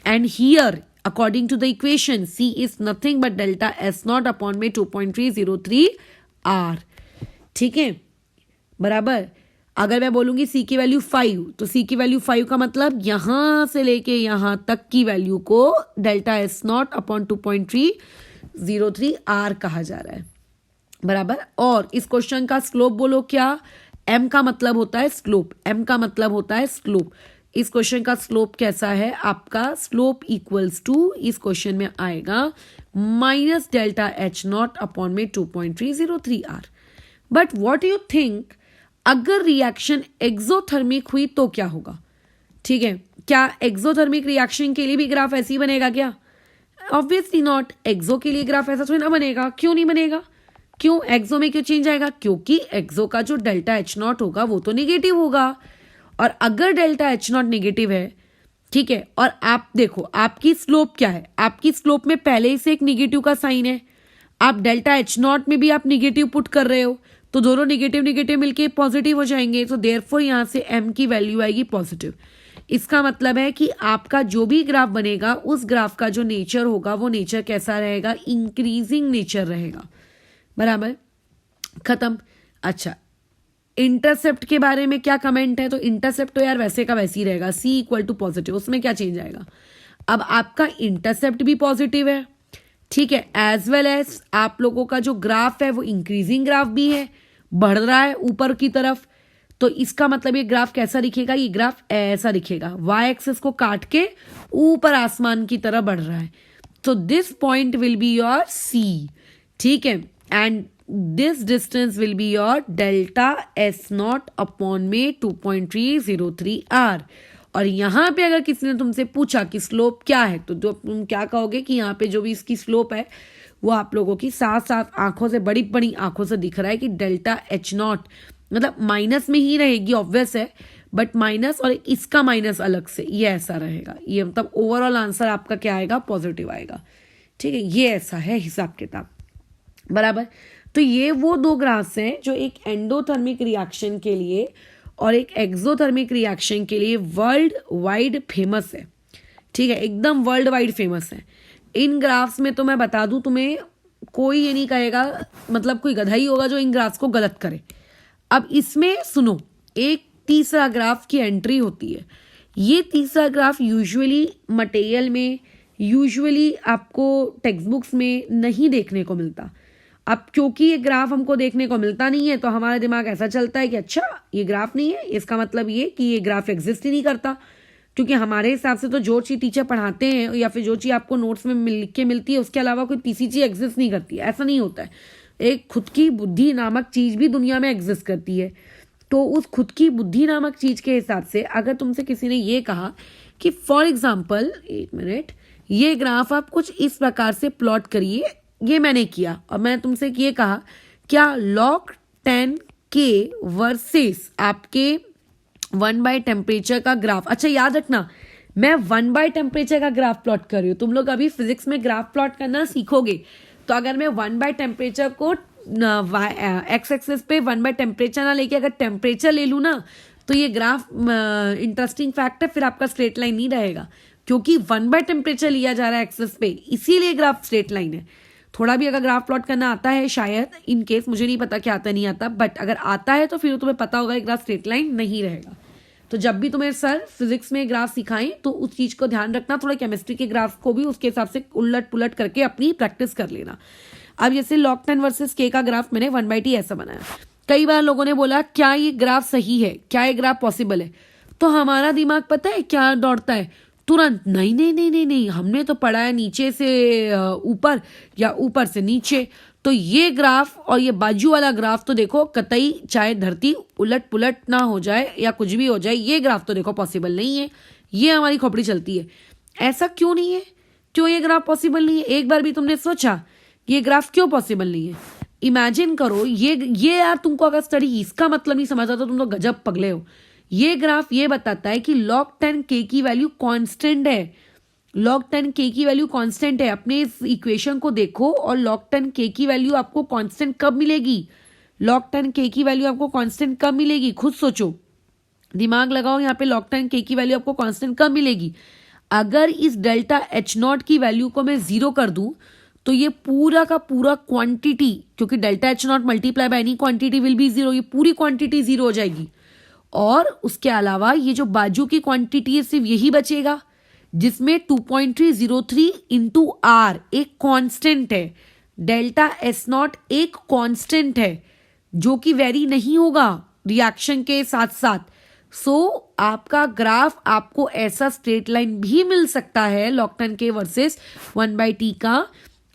and here according to the equation C is nothing but delta S naught upon में 2.303 R। ठीक है, बराबर। अगर मैं बोलूंगी सी की वैल्यू 5 तो सी की वैल्यू 5 का मतलब यहां से लेके यहां तक की वैल्यू को delta S not upon 2.303 R कहा जा रहा है, बराबर। और इस क्वेश्चन का स्लोप बोलो क्या, एम का मतलब होता है स्लोप, एम का मतलब होता है स्लोप। इस क्वेश्चन का स्लोप कैसा है आपका, स्लोप इक्वल्स टू, इस क्वेश्चन में आएगा minus delta H not upon में 2.303 R. But what you think, अगर रिएक्शन एक्सोथर्मिक हुई तो क्या होगा? ठीक है, क्या एक्सोथर्मिक रिएक्शन के लिए भी ग्राफ ऐसे ही बनेगा क्या? Obviously not. एक्सो के लिए ग्राफ ऐसा थोड़ी ना बनेगा। क्यों नहीं बनेगा, क्यों, एक्सो में क्यों चेंज आएगा? क्योंकि एक्सो का जो डेल्टा एच नॉट होगा वो तो निगेटिव होगा। और अगर डेल्टा एच नॉट निगेटिव है, ठीक है, और आप देखो आपकी स्लोप क्या है, आपकी स्लोप में पहले ही से एक निगेटिव का साइन है, आप डेल्टा एच नॉट में भी आप निगेटिव पुट कर रहे हो, तो दोनों निगेटिव निगेटिव मिलके पॉजिटिव हो जाएंगे। तो देयरफॉर यहां से m की वैल्यू आएगी पॉजिटिव। इसका मतलब है कि आपका जो भी ग्राफ बनेगा उस ग्राफ का जो नेचर होगा वो नेचर कैसा रहेगा, इंक्रीजिंग नेचर रहेगा, बराबर, खत्म। अच्छा, इंटरसेप्ट के बारे में क्या कमेंट है? तो इंटरसेप्ट तो यार वैसे का वैसे ही रहेगा, c इक्वल टू पॉजिटिव, उसमें क्या चेंज आएगा। अब आपका इंटरसेप्ट भी पॉजिटिव है, ठीक है, एज वेल एज आप लोगों का जो ग्राफ है वो इंक्रीजिंग ग्राफ भी है, बढ़ रहा है ऊपर की तरफ। तो इसका मतलब ये ग्राफ कैसा दिखेगा, ये ग्राफ ऐसा दिखेगा, वाई एक्सिस को काट के ऊपर आसमान की तरह बढ़ रहा है। तो this point will be your C, ठीक है, and this distance will be your delta S not upon में 2.303 आर। और यहां पे अगर किसी ने तुमसे पूछा कि स्लोप क्या है तो तुम क्या कहोगे कि यहाँ पे जो भी इसकी स्लोप है वो आप लोगों की साफ साफ आंखों से, बड़ी बड़ी आंखों से दिख रहा है कि डेल्टा एच नॉट मतलब माइनस में ही रहेगी, ऑब्वियस है, बट माइनस और इसका माइनस अलग से, ये ऐसा रहेगा। ये मतलब ओवरऑल आंसर आपका क्या आएगा, पॉजिटिव आएगा। ठीक है, ये ऐसा है हिसाब किताब, बराबर। तो ये वो दो ग्राफ्स हैं जो एक एंडोथर्मिक रिएक्शन के लिए और एक एक्सोथर्मिक रिएक्शन के लिए वर्ल्ड वाइड फेमस है। ठीक है, एकदम वर्ल्ड वाइड फेमस है। इन ग्राफ्स में तो मैं बता दूं तुम्हें, कोई ये नहीं कहेगा, मतलब कोई गधा ही होगा जो इन ग्राफ्स को गलत करे। अब इसमें सुनो, एक तीसरा ग्राफ की एंट्री होती है। ये तीसरा ग्राफ यूजुअली मटेरियल में, यूजुअली आपको टेक्स्ट बुक्स में नहीं देखने को मिलता। अब क्योंकि ये ग्राफ हमको देखने को मिलता नहीं है तो हमारा दिमाग ऐसा चलता है कि अच्छा ये ग्राफ नहीं है, इसका मतलब ये कि ये ग्राफ एग्जिस्ट ही नहीं करता। क्योंकि हमारे हिसाब से तो जो चीज़ टीचर पढ़ाते हैं या फिर जो चीज़ आपको नोट्स में लिख के मिलती है उसके अलावा कोई तीसरी चीज़ एग्जिस्ट नहीं करती है, ऐसा नहीं होता है। एक खुद की बुद्धि नामक चीज़ भी दुनिया में एग्जिस्ट करती है। तो उस खुद की बुद्धि नामक चीज़ के हिसाब से अगर तुमसे किसी ने ये कहा कि फॉर एग्जाम्पल, एक मिनट, ये ग्राफ आप कुछ इस प्रकार से प्लॉट करिए, ये मैंने किया और मैं तुमसे ये कहा क्या log 10 के वर्सेस आपके 1/10 टेम्परेचर का ग्राफ। अच्छा याद रखना, मैं 1/10 टेम्परेचर का ग्राफ प्लॉट कर रही हूँ। तुम लोग अभी फिजिक्स में ग्राफ प्लॉट करना सीखोगे, तो अगर मैं 1/10 टेम्परेचर को एक्स एक्सिस पे 1/10 टेम्परेचर ना लेके अगर टेम्परेचर ले लूँ ना, तो ये ग्राफ इंटरेस्टिंग फैक्ट है, फिर आपका स्ट्रेट लाइन नहीं रहेगा, क्योंकि 1/10 टेम्परेचर लिया जा रहा है एक्सिस पे, इसीलिए ग्राफ स्ट्रेट लाइन है। थोड़ा भी अगर ग्राफ प्लॉट करना आता है, शायद इन केस, मुझे नहीं पता क्या आता नहीं आता, बट अगर आता है तो फिर तुम्हें पता होगा ग्राफ स्ट्रेट लाइन नहीं रहेगा। तो जब भी तुम्हें सर फिजिक्स में ग्राफ सिखाएं तो उस चीज को ध्यान रखना, थोड़ा केमिस्ट्री के ग्राफ को भी उसके हिसाब से उलट पुलट करके अपनी प्रैक्टिस कर लेना। अब जैसे log 10 वर्सेस k का ग्राफ मैंने 1/t ऐसा बनाया। कई बार लोगों ने बोला क्या ये ग्राफ सही है, क्या ये ग्राफ पॉसिबल है, तो हमारा दिमाग पता है क्या दौड़ता है तुरंत, नहीं नहीं नहीं नहीं नहीं, हमने तो पढ़ा है नीचे से ऊपर या ऊपर से नीचे, तो ये ग्राफ और ये बाजू वाला ग्राफ तो देखो कतई, चाहे धरती उलट पुलट ना हो जाए या कुछ भी हो जाए, ये ग्राफ तो देखो पॉसिबल नहीं है। ये हमारी खोपड़ी चलती है। ऐसा क्यों नहीं है, क्यों ये ग्राफ पॉसिबल नहीं है? एक बार भी तुमने सोचा ये ग्राफ क्यों पॉसिबल नहीं है? इमेजिन करो, ये यार तुमको अगर स्टडी इसका मतलब नहीं समझ आता तो तुम तो गजब पगले हो। ये ग्राफ ये बताता है कि log 10 k की वैल्यू कांस्टेंट है। log 10 k की वैल्यू कांस्टेंट है। अपने इस इक्वेशन को देखो और log 10 k की वैल्यू आपको कांस्टेंट कब मिलेगी? log 10 k की वैल्यू आपको कांस्टेंट कब मिलेगी? खुद सोचो, दिमाग लगाओ, यहाँ पे log 10 k की वैल्यू आपको कांस्टेंट कब मिलेगी? अगर इस डेल्टा H0 की वैल्यू को मैं 0 कर दूं तो ये पूरा का पूरा क्वांटिटी, क्योंकि delta H0 multiply by any quantity will be 0, ये पूरी क्वांटिटी 0 हो जाएगी। और उसके अलावा ये जो बाजू की क्वांटिटी है सिर्फ यही बचेगा, जिसमें 2.303 इंटू आर एक कांस्टेंट है। डेल्टा S0 एक कांस्टेंट है जो कि वेरी नहीं होगा रिएक्शन के साथ साथ। सो आपका ग्राफ आपको ऐसा स्ट्रेट लाइन भी मिल सकता है log 10 k वर्सेस 1/t का,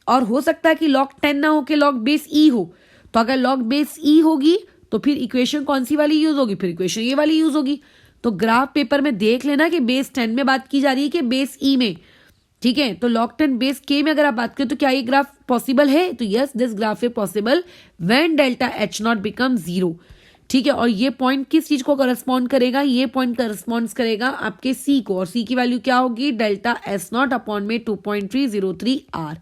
और हो सकता है कि log 10 ना हो के log बेस e हो। तो अगर log बेस e होगी तो फिर इक्वेशन कौन सी वाली यूज होगी? फिर इक्वेशन ये वाली यूज होगी। तो ग्राफ पेपर में देख लेना कि बेस 10 में बात की जा रही है कि बेस ई में। ठीक है, तो log 10 बेस के में अगर आप बात करें तो क्या ये ग्राफ पॉसिबल है? तो yes, this graph is possible when delta H0 become 0। ठीक है, और ये पॉइंट किस चीज को करस्पॉन्ड करेगा? ये पॉइंट करस्पॉन्ड करेगा आपके सी को, और सी की वैल्यू क्या होगी? डेल्टा S0 अपॉन में 2.303 आर।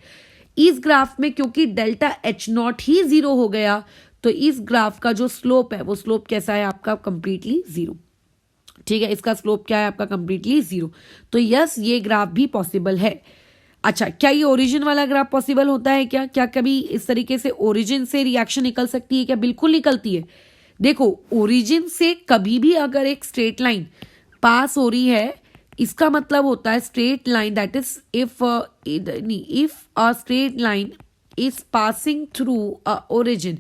इस ग्राफ में क्योंकि डेल्टा H0 ही 0 हो गया तो इस ग्राफ का जो स्लोप है वो स्लोप कैसा है आपका? कंप्लीटली 0। ठीक है, इसका स्लोप क्या है आपका? कंप्लीटली 0। तो यस, ये ग्राफ भी पॉसिबल है। अच्छा, क्या ये ओरिजिन वाला ग्राफ पॉसिबल होता है क्या? क्या कभी इस तरीके से ओरिजिन से रिएक्शन निकल सकती है क्या? बिल्कुल निकलती है। देखो, ओरिजिन से कभी भी अगर एक स्ट्रेट लाइन पास हो रही है, इसका मतलब होता है straight line, that is if a straight line is passing through a origin.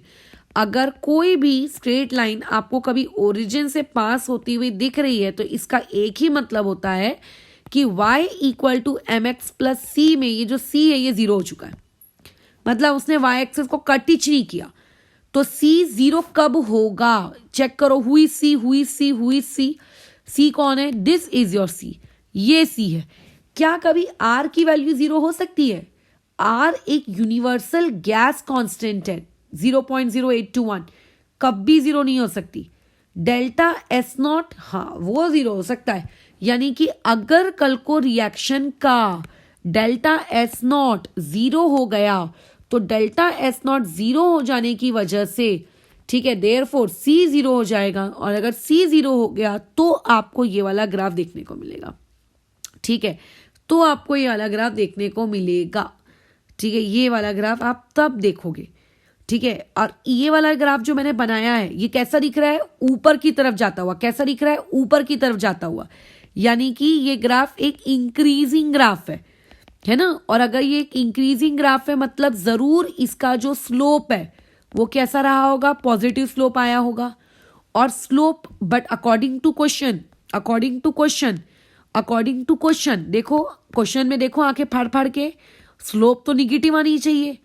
अगर कोई भी स्ट्रेट लाइन आपको कभी ओरिजिन से पास होती हुई दिख रही है तो इसका एक ही मतलब होता है कि y equal to mx plus C में ये जो c है ये 0 हो चुका है। मतलब उसने y एक्सिस को कट हीच नहीं किया। तो c 0 कब होगा? चेक करो, हुई c, हुई c, हुई c। c कौन है? दिस इज योर c, ये c है। क्या कभी r की वैल्यू 0 हो सकती है? r एक यूनिवर्सल गैस कांस्टेंट है, 0.0821, कभी 0 नहीं हो सकती। डेल्टा एस नॉट, हाँ वो जीरो हो सकता है, यानी कि अगर कल को रिएक्शन का डेल्टा एस नॉट जीरो हो गया तो डेल्टा एस नॉट जीरो हो जाने की वजह से, ठीक है, देयरफॉर सी जीरो हो जाएगा, और अगर सी जीरो हो गया तो आपको ये वाला ग्राफ देखने को मिलेगा, ठीक है, तो आपको ये वाला ग्राफ देखने को मिलेगा, ठीक है, ये वाला ग्राफ आप तब देखोगे, ठीक है। और ये वाला ग्राफ जो मैंने बनाया है ये कैसा दिख रहा है, ऊपर की तरफ जाता हुआ, कैसा दिख रहा है, ऊपर की तरफ जाता हुआ, यानी कि ये ग्राफ एक इंक्रीजिंग ग्राफ है ना। और अगर ये एक इंक्रीजिंग ग्राफ है मतलब जरूर इसका जो स्लोप है वो कैसा रहा होगा, पॉजिटिव स्लोप आया होगा। और slope, but according to question, according to question देखो, क्वेश्चन में देखो आंखें फाड़ फाड़ के, स्लोप तो निगेटिव आनी चाहिए,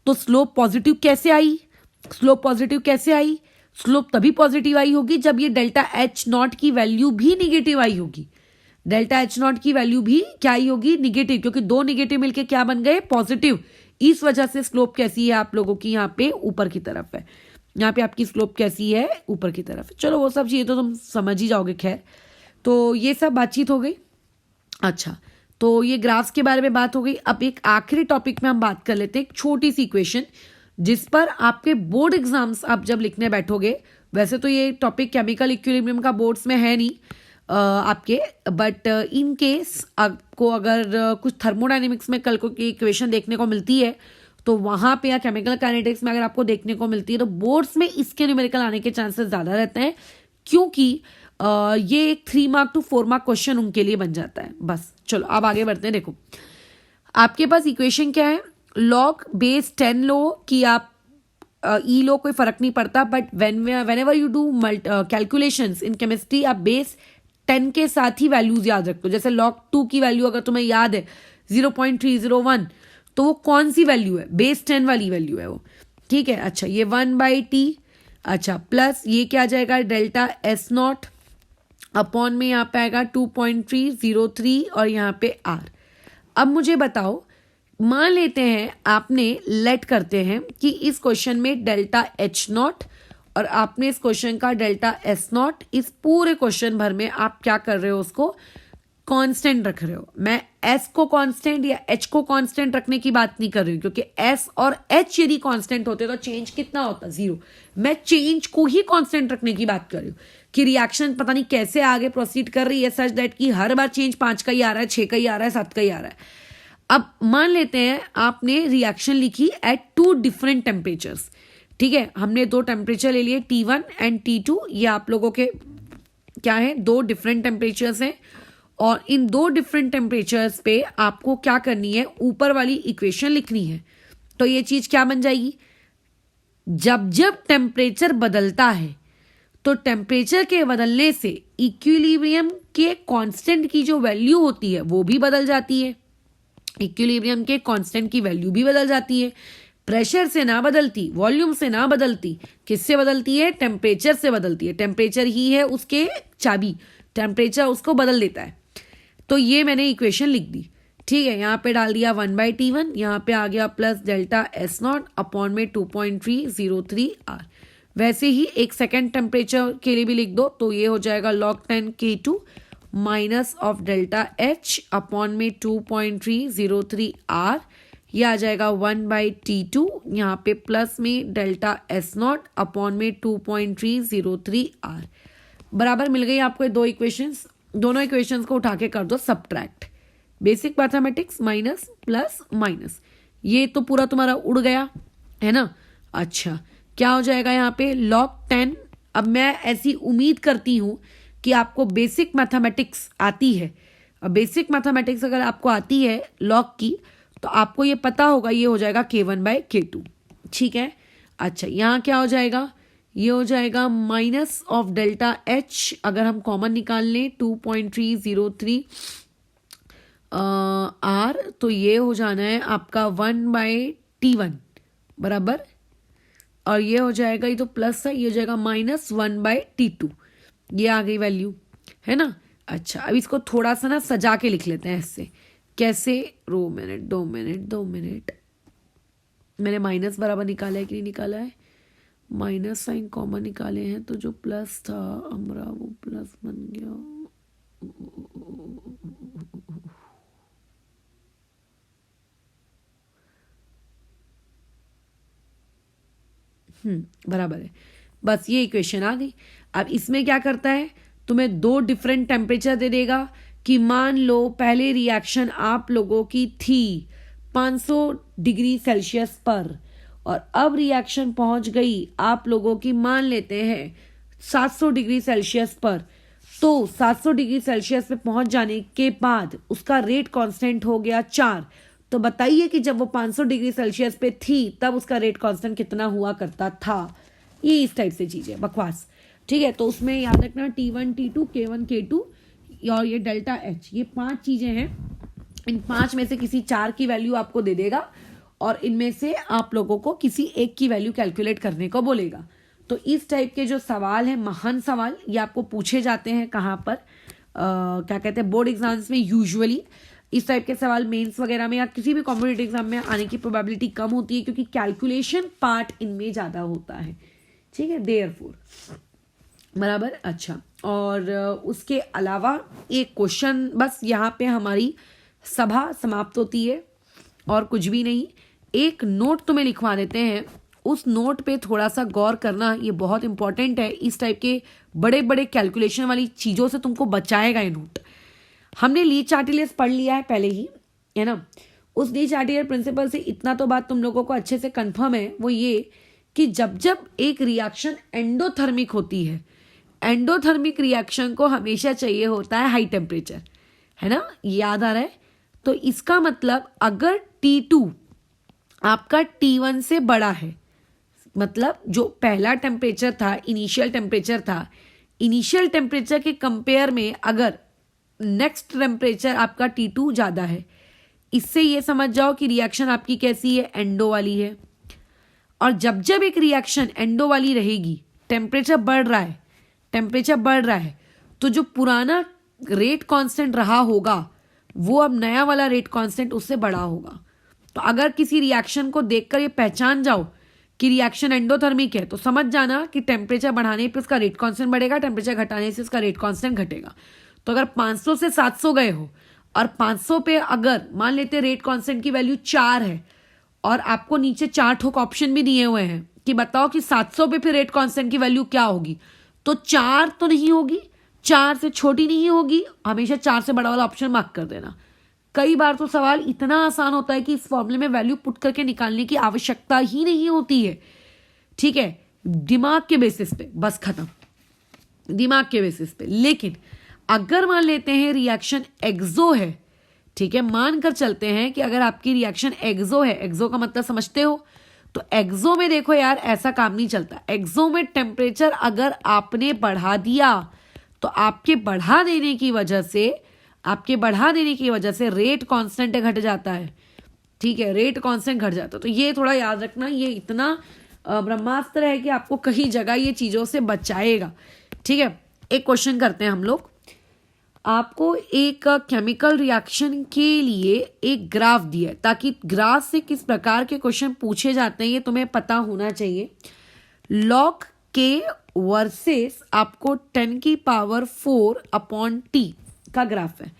तो स्लोप पॉजिटिव कैसे आई, स्लोप पॉजिटिव कैसे आई, स्लोप तभी पॉजिटिव आई होगी जब ये डेल्टा एच नॉट की वैल्यू भी निगेटिव आई होगी, डेल्टा एच नॉट की वैल्यू भी क्या आई होगी, निगेटिव, क्योंकि दो निगेटिव मिलके क्या बन गए, पॉजिटिव। इस वजह से स्लोप कैसी है आप लोगों की, यहाँ पे ऊपर की तरफ है, यहाँ पे आपकी स्लोप कैसी है, ऊपर की तरफ है। चलो वो सब चीजें तो तुम समझ ही जाओगे। खैर, तो ये सब बातचीत हो गई। अच्छा, तो ये ग्राफ्स के बारे में बात हो गई। अब एक आखिरी टॉपिक में हम बात कर लेते हैं, एक छोटी सी इक्वेशन जिस पर आपके बोर्ड एग्जाम्स आप जब लिखने बैठोगे, वैसे तो ये टॉपिक केमिकल इक्विलिब्रियम का बोर्ड्स में है नहीं आपके, बट इन केस आपको अगर कुछ थर्मोडायनेमिक्स में कल को की इक्वेशन देखने को मिलती है तो वहां पे, या केमिकल काइनेटिक्स में अगर आपको देखने को मिलती है तो बोर्ड्स में इसके न्यूमेरिकल आने के चांसेस ज्यादा रहते हैं, क्योंकि ये एक 3 मार्क टू 4 मार्क क्वेश्चन उनके लिए बन जाता है। बस चलो अब आगे बढ़ते हैं। देखो आपके पास इक्वेशन क्या है, लॉग बेस 10 लो कि आप ई लो कोई फर्क नहीं पड़ता, but when ever you do calculations in chemistry आप बेस 10 के साथ ही वैल्यूज याद रखते हो। जैसे log 2 की वैल्यू अगर तुम्हें याद है 0.301, तो वो कौन सी वैल्यू है, बेस 10 वाली वैल्यू है वो, ठीक है। अच्छा, ये 1/t, अच्छा प्लस ये क्या आ जाएगा, डेल्टा एस नॉट अपॉन में यहाँ पे आएगा 2.303 और यहाँ पे r। अब मुझे बताओ, मान लेते हैं आपने लेट करते हैं कि इस क्वेश्चन में डेल्टा एच नॉट और आपने इस क्वेश्चन का डेल्टा एस नॉट, इस पूरे क्वेश्चन भर में आप क्या कर रहे हो, उसको कांस्टेंट रख रहे हो। मैं एस को कांस्टेंट या एच को कांस्टेंट रखने की बात नहीं कर रही हूं, क्योंकि एस और एच यदि कांस्टेंट होते तो चेंज कितना होता, 0। मैं चेंज को ही कांस्टेंट रखने की बात कर रही हूँ कि रिएक्शन पता नहीं कैसे आगे प्रोसीड कर रही है सच दैट कि हर बार चेंज 5 का ही आ रहा है, 6 का ही आ रहा है, 7 का ही आ रहा है। अब मान लेते हैं आपने रिएक्शन लिखी एट 2 डिफरेंट टेम्परेचर्स, ठीक है, हमने 2 टेम्परेचर ले लिए T1 एंड T2, ये आप लोगों के क्या है, 2 डिफरेंट टेम्परेचर्स हैं, और इन 2 डिफरेंट टेम्परेचर्स पे आपको क्या करनी है, ऊपर वाली इक्वेशन लिखनी है। तो ये चीज क्या बन जाएगी, जब जब टेम्परेचर बदलता है तो टेम्परेचर के बदलने से इक्विलिब्रियम के कांस्टेंट की जो वैल्यू होती है वो भी बदल जाती है, इक्विलिब्रियम के कांस्टेंट की वैल्यू भी बदल जाती है। प्रेशर से ना बदलती, वॉल्यूम से ना बदलती, किससे बदलती है, टेम्परेचर से बदलती है। टेम्परेचर ही है उसके चाबी, टेम्परेचर उसको बदल देता है। तो ये मैंने इक्वेशन लिख दी, ठीक है, यहाँ पे डाल दिया 1/T1, यहाँ पे आ गया plus delta S not upon में 2.303 r। वैसे ही एक सेकेंड टेम्परेचर के लिए भी लिख दो, तो ये हो जाएगा log 10 K2 minus of delta H upon में 2.303 r, ये आ जाएगा 1/T2, यहाँ पे प्लस में डेल्टा एस नॉट अपॉन में 2.303 r। बराबर मिल गई आपको ये 2 इक्वेशंस। दोनों इक्वेशंस को उठा के कर दो subtract, basic mathematics minus plus minus, ये तो पूरा तुम्हारा उड़ गया है ना। अच्छा, क्या हो जाएगा यहाँ पे log 10। अब मैं ऐसी उम्मीद करती हूं कि आपको बेसिक मैथमेटिक्स आती है। अब बेसिक मैथमेटिक्स अगर आपको आती है log की, तो आपको ये पता होगा, ये हो जाएगा K1/K2, ठीक है। अच्छा, यहाँ क्या हो जाएगा, ये हो जाएगा माइनस ऑफ डेल्टा एच, अगर हम कॉमन निकाल लें 2.303 r, तो ये हो जाना है आपका 1/T1 बराबर, और ये हो जाएगा, ये तो प्लस है, ये हो जाएगा माइनस 1/T2, ये आ गई वैल्यू, है ना। अच्छा, अब इसको थोड़ा सा ना सजा के लिख लेते हैं ऐसे, कैसे, 2 मिनट, मैंने माइनस बराबर निकाला है कि नहीं निकाला है, माइनस साइन कॉमन निकाले हैं तो जो प्लस था हमारा वो प्लस बन गया। बराबर है। बस ये इक्वेशन आ गई। अब इसमें क्या करता है, तुम्हें दो डिफरेंट टेम्परेचर दे देगा कि मान लो पहले रिएक्शन आप लोगों की थी 500 डिग्री सेल्सियस पर और अब रिएक्शन पहुंच गई आप लोगों की मान लेते हैं 700 डिग्री सेल्सियस पर। तो 700 डिग्री सेल्सियस पे पहुंच जाने के बाद उसका रेट कांस्टेंट हो गया 4। तो बताइए कि जब वो 500 डिग्री सेल्सियस पे थी तब उसका रेट कांस्टेंट कितना हुआ करता था। ये इस टाइप से चीजें बकवास, ठीक है। तो उसमें याद रखना T1 T2 K1 K2 और ये डेल्टा H, ये 5 चीजें हैं। इन 5 में से किसी 4 की वैल्यू आपको दे देगा और इनमें से आप लोगों को किसी एक की वैल्यू कैलकुलेट करने को बोलेगा। तो इस टाइप के जो सवाल है, महान सवाल, ये आपको पूछे जाते हैं कहाँ पर, क्या कहते हैं, बोर्ड एग्जाम्स में। यूजुअली इस टाइप के सवाल मेंस वगैरह में या किसी भी कॉम्पिटिटिव एग्जाम में आने की प्रोबेबिलिटी कम होती है क्योंकि कैलकुलेशन पार्ट इनमें ज़्यादा होता है, ठीक है, देयरफॉर। बराबर। अच्छा, और उसके अलावा एक क्वेश्चन, बस यहाँ पे हमारी सभा समाप्त होती है और कुछ भी नहीं। एक नोट तुम्हें लिखवा देते हैं, उस नोट पे थोड़ा सा गौर करना, ये बहुत इंपॉर्टेंट है। इस टाइप के बड़े बड़े कैलकुलेशन वाली चीज़ों से तुमको बचाएगा ये नोट। हमने ली चार्टिलियस पढ़ लिया है पहले ही, है ना। उस ली चार्टिलियस प्रिंसिपल से इतना तो बात तुम लोगों को अच्छे से कंफर्म है, वो ये कि जब जब एक रिएक्शन एंडोथर्मिक होती है, एंडोथर्मिक रिएक्शन को हमेशा चाहिए होता है हाई टेम्परेचर, है ना, याद आ रहा है। तो इसका मतलब अगर T2 आपका T1 से बड़ा है, मतलब जो पहला टेम्परेचर था, इनिशियल टेम्परेचर था, इनिशियल टेम्परेचर के कंपेयर में अगर नेक्स्ट टेम्परेचर आपका T2 ज़्यादा है, इससे ये समझ जाओ कि रिएक्शन आपकी कैसी है, एंडो वाली है। और जब जब एक रिएक्शन एंडो वाली रहेगी, टेम्परेचर बढ़ रहा है, टेम्परेचर बढ़ रहा है, तो जो पुराना रेट कांस्टेंट रहा होगा वो अब नया वाला रेट कांस्टेंट उससे बड़ा होगा। तो अगर किसी रिएक्शन को देखकर ये पहचान जाओ कि रिएक्शन एंडोथर्मिक है तो समझ जाना कि टेम्परेचर बढ़ाने पे उसका रेट कांस्टेंट बढ़ेगा, टेम्परेचर घटाने से उसका रेट कांस्टेंट घटेगा। तो अगर 500 से 700 गए हो और 500 पे अगर मान लेते रेट कांस्टेंट की वैल्यू 4 है और आपको नीचे 4 ठोक ऑप्शन भी दिए हुए हैं कि बताओ कि 700 पे फिर रेट कांस्टेंट की वैल्यू क्या होगी, तो 4 तो नहीं होगी, 4 से छोटी नहीं होगी, हमेशा 4 से बड़ा वाला ऑप्शन मार्क कर देना। कई बार तो सवाल इतना आसान होता है कि इस फॉर्मूले में वैल्यू पुट करके निकालने की आवश्यकता ही नहीं होती है, ठीक है, दिमाग के बेसिस पे, बस खत्म, दिमाग के बेसिस पे। लेकिन अगर मान लेते हैं रिएक्शन एक्सो है, ठीक है, मान कर चलते हैं कि अगर आपकी रिएक्शन एक्सो है, एक्सो का मतलब समझते हो, तो एक्सो में देखो यार ऐसा काम नहीं चलता। एक्सो में टेम्परेचर अगर आपने बढ़ा दिया तो आपके बढ़ा देने की वजह से रेट कांस्टेंट घट जाता है, ठीक है, रेट कांस्टेंट घट जाता है। तो ये थोड़ा याद रखना, ये इतना ब्रह्मास्त्र है कि आपको कहीं जगह ये चीजों से बचाएगा, ठीक है। एक क्वेश्चन करते हैं हम लोग। आपको एक केमिकल रिएक्शन के लिए एक ग्राफ दिया है, ताकि ग्राफ से किस प्रकार के क्वेश्चन पूछे जाते हैं ये तुम्हें पता होना चाहिए। log K वर्सेस आपको 10 की पावर 4 अपॉन T का ग्राफ है।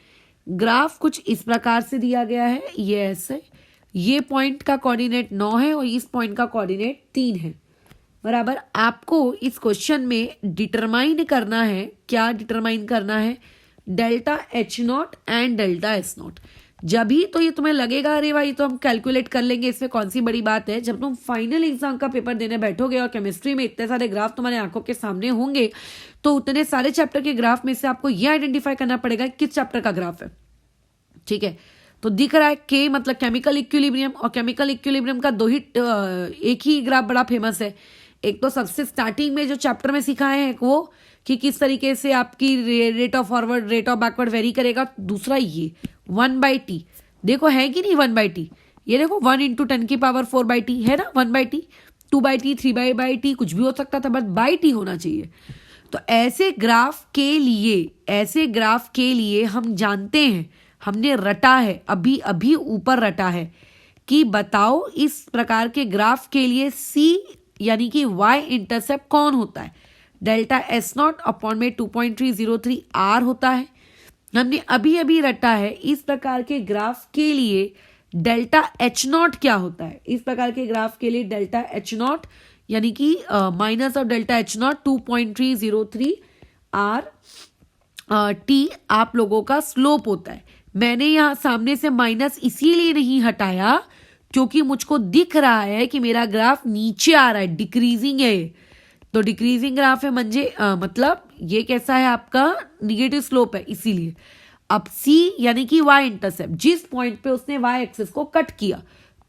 ग्राफ कुछ इस प्रकार से दिया गया है, ये ऐसे, ये पॉइंट का कोऑर्डिनेट 9 है और इस पॉइंट का कोऑर्डिनेट 3 है, बराबर। आपको इस क्वेश्चन में डिटरमाइन करना है, क्या डिटरमाइन करना है, delta H0 and delta S0। जब ही तो ये तुम्हें लगेगा अरे भाई तो हम कैलकुलेट कर लेंगे, इसमें कौन सी बड़ी बात है, जब तुम फाइनल एग्जाम का पेपर देने बैठोगे और केमिस्ट्री में इतने सारे ग्राफ तुम्हारे आंखों के सामने होंगे तो उतने सारे चैप्टर के ग्राफ में से आपको ये आइडेंटिफाई करना पड़ेगा किस चैप्टर का ग्राफ है, ठीक है। तो दिख रहा है K मतलब केमिकल इक्विलिब्रियम, और केमिकल इक्विलिब्रियम का एक ही ग्राफ बड़ा फेमस है। एक तो सबसे स्टार्टिंग में जो चैप्टर में सिखाए हैं वो कि किस तरीके से आपकी rate of forward, rate of backward very करेगा। दूसरा ये 1/T, देखो है कि नहीं 1/T, ये देखो 1 × 10 की पावर 4/T है ना, 1/T, 2/T, 3/T, कुछ भी हो सकता था, बस बाई T होना चाहिए। तो ऐसे ग्राफ के लिए हम जानते हैं, हमने रटा है, अभी अभी ऊपर रटा है कि बताओ इस प्रकार के ग्राफ के लिए C यानी कि y इंटरसेप्ट कौन होता है, डेल्टा एस नॉट अपॉन में 2.303 आर होता है। हमने अभी अभी रटा है इस प्रकार के ग्राफ के लिए डेल्टा एच नॉट क्या होता है। इस प्रकार के ग्राफ के लिए डेल्टा एच नॉट यानी कि minus of delta H not 2.303 R T आप लोगों का स्लोप होता है। मैंने यहाँ सामने से माइनस इसीलिए नहीं हटाया क्योंकि मुझको दिख रहा है कि मेरा ग्राफ नीचे आ रहा है, डिक्रीजिंग है। तो डिक्रीजिंग ग्राफ है म्हणजे मतलब ये कैसा है, आपका निगेटिव स्लोप है, इसीलिए। अब सी यानी कि वाई इंटरसेप्ट, जिस पॉइंट पे उसने वाई एक्सिस को कट किया,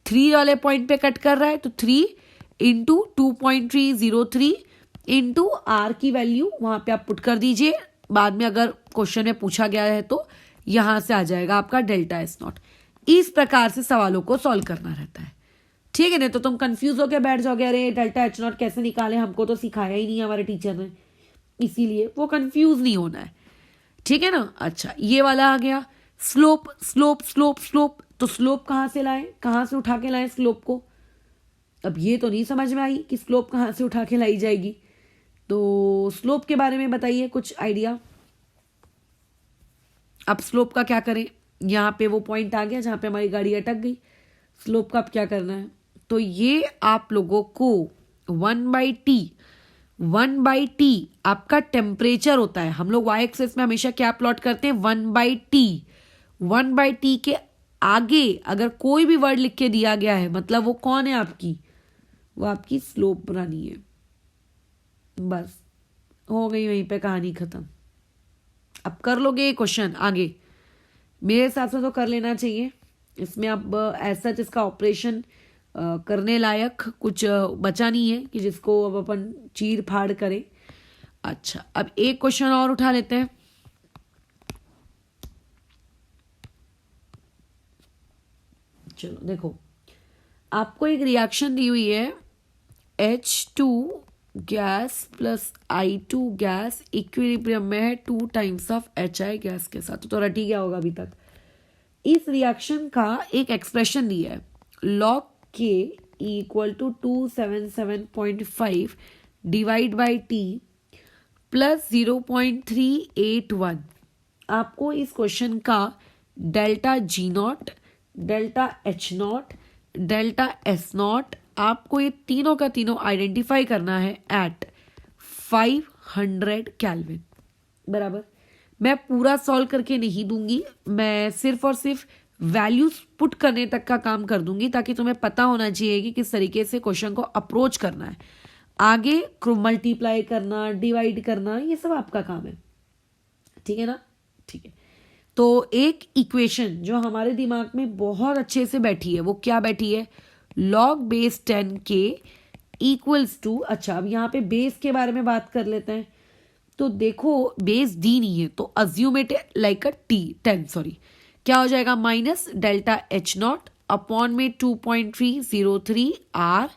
3 वाले पॉइंट पे कट कर रहा है, तो 3 इंटू 2.303 इंटू आर की वैल्यू वहां पे आप पुट कर दीजिए। बाद में अगर क्वेश्चन में पूछा गया है तो यहां से आ जाएगा आपका डेल्टा एस नॉट। इस प्रकार से सवालों को सॉल्व करना रहता है, ठीक है। नहीं तो तुम कंफ्यूज होकर बैठ जाओगे, अरे डेल्टा एच नॉट कैसे निकाले, हमको तो सिखाया ही नहीं हमारे टीचर ने, इसीलिए वो कंफ्यूज नहीं होना है, ठीक है ना। अच्छा, ये वाला आ गया स्लोप स्लोप स्लोप स्लोप। तो स्लोप कहां से लाए, कहां से उठा के लाए स्लोप को। अब ये तो नहीं समझ में आई कि स्लोप कहां से उठा के लाई जाएगी, तो स्लोप के बारे में बताइए कुछ आइडिया। अब स्लोप का क्या करें, यहाँ पे वो पॉइंट आ गया जहां पे हमारी गाड़ी अटक गई। स्लोप का अब क्या करना है, तो ये आप लोगों को 1/t आपका टेम्परेचर होता है। हम लोग वाई एक्सिस में हमेशा क्या प्लॉट करते हैं, 1/t। 1/t के आगे अगर कोई भी वर्ड लिख के दिया गया है मतलब वो कौन है आपकी, वो आपकी स्लोप बनानी है। बस हो गई वहीं पे कहानी खत्म। अब कर लोगे ये क्वेश्चन आगे, मेरे हिसाब से तो कर लेना चाहिए। इसमें अब ऐसा जिसका ऑपरेशन करने लायक कुछ बचा नहीं है कि जिसको अब अपन चीर फाड़ करें। अच्छा, अब एक क्वेश्चन और उठा लेते हैं। चलो देखो, आपको एक रिएक्शन दी हुई है H2 gas plus I2 gas equilibrium में है 2 टाइम्स ऑफ HI गैस के साथ। तो रटी गया होगा अभी तक। इस रिएक्शन का एक एक्सप्रेशन दिया है, log K equal to 277.5 divide by T plus 0.381। आपको इस क्वेश्चन का delta G naught, delta H naught, delta S naught, आपको ये तीनों का तीनों आइडेंटिफाई करना है एट 500 केल्विन, बराबर। मैं पूरा सॉल्व करके नहीं दूंगी, मैं सिर्फ और सिर्फ वैल्यूज पुट करने तक का काम कर दूंगी ताकि तुम्हें पता होना चाहिए कि किस तरीके से क्वेश्चन को अप्रोच करना है। आगे मल्टीप्लाई करना, डिवाइड करना, ये सब आपका काम है, ठीक है ना। ठीक है, तो एक इक्वेशन जो हमारे दिमाग में बहुत अच्छे से बैठी है, वो क्या बैठी है, log base 10k equals to. अच्छा, अब यहाँ पे बेस के बारे में बात कर लेते हैं। तो देखो बेस डी नहीं है तो assume it like a T 10, sorry, क्या हो जाएगा, minus delta H not upon में 2.303 आर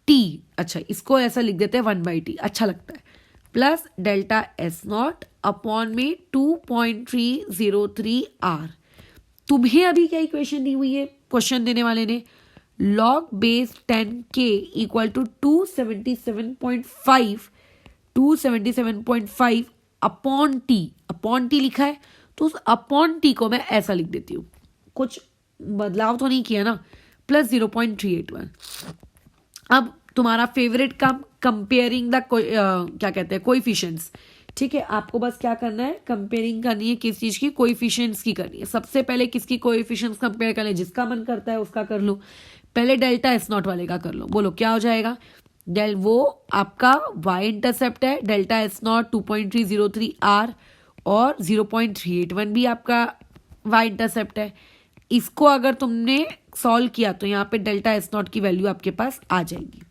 टी। अच्छा, इसको ऐसा लिख देते हैं 1/t, अच्छा लगता है, plus delta S not upon में 2.303 आर। तुम्हें अभी क्या इक्वेशन दी हुई है क्वेश्चन देने वाले ने, log base 10k equal to 277.5 upon T लिखा है, तो उस अपॉन टी को मैं ऐसा लिख देती हूँ, कुछ बदलाव तो नहीं किया ना, प्लस 0.381। अब तुम्हारा फेवरेट काम कंपेयरिंग द क्या कहते हैं, कोएफिशिएंट्स, ठीक है। आपको बस क्या करना है, कंपेयरिंग करनी है, किस चीज की, कोएफिशिएंट्स की करनी है। सबसे पहले किसकी कोएफिशिएंट्स कंपेयर कर ले, जिसका मन करता है उसका कर लो। पहले डेल्टा एस नॉट वाले का कर लो, बोलो क्या हो जाएगा, वो आपका वाई इंटरसेप्ट है, डेल्टा एस नॉट 2.303 आर और 0.381 भी आपका वाई इंटरसेप्ट है। इसको अगर तुमने सॉल्व किया तो यहाँ पे डेल्टा एस नॉट की वैल्यू आपके पास आ जाएगी,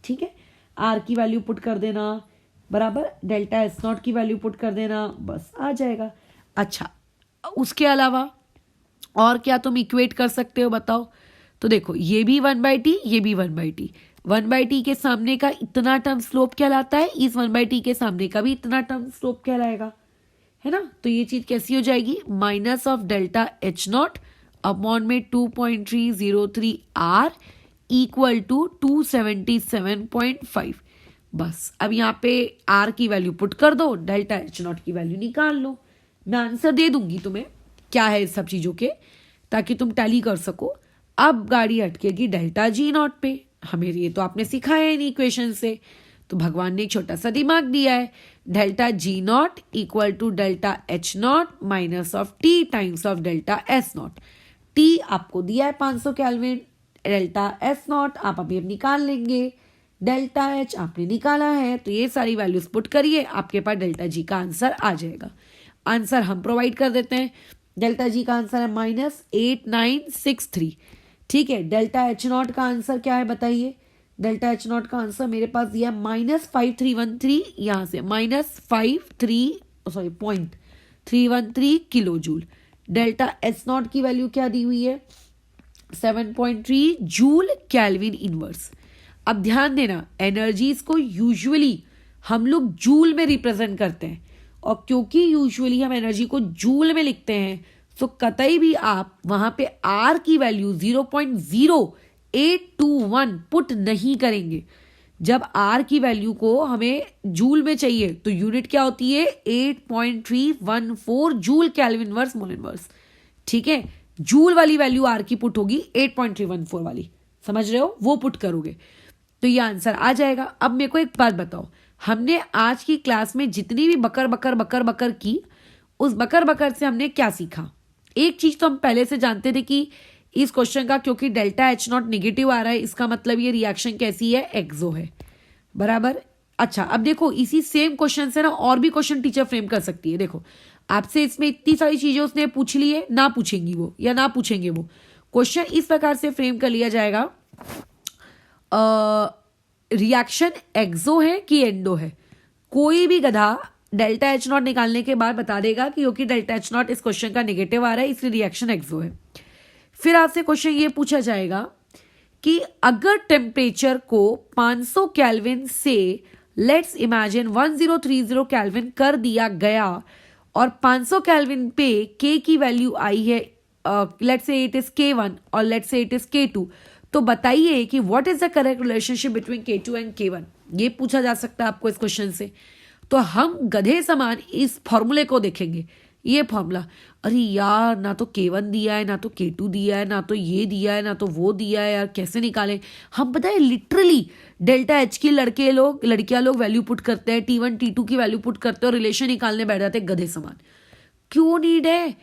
ठीक है। आर की वैल्यू पुट कर देना, बराबर, डेल्टा एस नॉट की वैल्यू पुट कर देना, बस आ जाएगा। अच्छा, उसके अलावा और क्या तुम इक्वेट कर सकते हो बताओ। तो देखो, ये भी 1/t, ये भी 1/t। 1/t के सामने का इतना टर्म स्लोप कहलाता है, इस 1/t के सामने का भी इतना टर्म स्लोप कहलाएगा, है ना। तो ये चीज कैसी हो जाएगी, minus of delta H not upon में 2.303 आर इक्वल टू 277.5। बस अब यहाँ पे आर की वैल्यू पुट कर दो, डेल्टा एच नॉट की वैल्यू निकाल लो। मैं आंसर दे दूंगी तुम्हें क्या है इस सब चीज़ों के, ताकि तुम टैली कर सको। अब गाड़ी अटकेगी डेल्टा जी नॉट पे। हमें ये तो आपने सिखाया इन इक्वेशन से, तो भगवान ने एक छोटा सा दिमाग दिया है। Delta G not equal to delta H naught minus of T times of delta S naught. T आपको दिया है 500 केल्विन, डेल्टा एस नॉट आप अभी अब निकाल लेंगे, डेल्टा एच आपने निकाला है, तो ये सारी वैल्यूज पुट करिए, आपके पास डेल्टा जी का आंसर आ जाएगा। आंसर हम प्रोवाइड कर देते हैं। डेल्टा जी का आंसर है -8963। ठीक है, डेल्टा एच नॉट का आंसर क्या है बताइए। डेल्टा एच नॉट का आंसर मेरे पास दिया -5313, यहाँ से -5313 kilo joule. Delta S not की वैल्यू क्या दी हुई है, 7.3 जूल कैल्विन इनवर्स। अब ध्यान देना, एनर्जीज को यूजुअली हम लोग जूल में रिप्रेजेंट करते हैं, और क्योंकि यूजुअली हम एनर्जी को जूल में लिखते हैं, तो कतई भी आप वहां पे आर की वैल्यू 0.0821 पुट नहीं करेंगे। जब आर की वैल्यू को हमें जूल में चाहिए तो यूनिट क्या होती है, 8.314 joule kelvin verse mole inverse. ठीक है, जूल वाली वैल्यू आर की पुट होगी 8.314 वाली, समझ रहे हो, वो पुट करोगे तो ये आंसर आ जाएगा। अब मेरे को एक बात बताओ, हमने आज की क्लास में जितनी भी बकर बकर बकर बकर की, उस बकर बकर से हमने क्या सीखा। एक चीज तो हम पहले से जानते थे कि इस क्वेश्चन का क्योंकि डेल्टा एच नॉट निगेटिव आ रहा है, इसका मतलब ये रिएक्शन कैसी है, एक्सो है, बराबर। अच्छा, अब देखो इसी सेम क्वेश्चन से ना और भी क्वेश्चन टीचर फ्रेम कर सकती है। देखो आपसे इसमें इतनी सारी चीजें उसने पूछ ली है, ना पूछेंगी वो या ना पूछेंगे वो। क्वेश्चन इस प्रकार से फ्रेम कर लिया जाएगा, रिएक्शन एक्सो है कि एंडो है। कोई भी गधा डेल्टा एच नॉट निकालने के बाद बता देगा कि क्योंकि डेल्टा एच नॉट इस क्वेश्चन का नेगेटिव आ रहा है, इसलिए रिएक्शन एक्सो है। फिर आपसे क्वेश्चन ये पूछा जाएगा कि अगर टेम्परेचर को 500 केल्विन से लेट्स इमेजिन 1030 केल्विन कर दिया गया और 500 केल्विन पे के की वैल्यू आई है, let's say it is K1 और let's say it is K2, तो बताइए कि what is the correct relationship between K2 and K1। ये पूछा जा सकता है आपको इस क्वेश्चन से। तो हम गधे समान इस फॉर्मूले को देखेंगे, ये फॉर्मूला, अरे यार ना तो K1 दिया है, ना तो K2 दिया है, ना तो ये दिया है, ना तो वो दिया है, यार कैसे निकालें हम। पता है लिटरली डेल्टा एच की लड़कियां लोग वैल्यू पुट करते हैं, T1 T2 की वैल्यू पुट करते हैं और रिलेशन निकालने बैठ जाते हैं गधे समान। क्यों नीड है।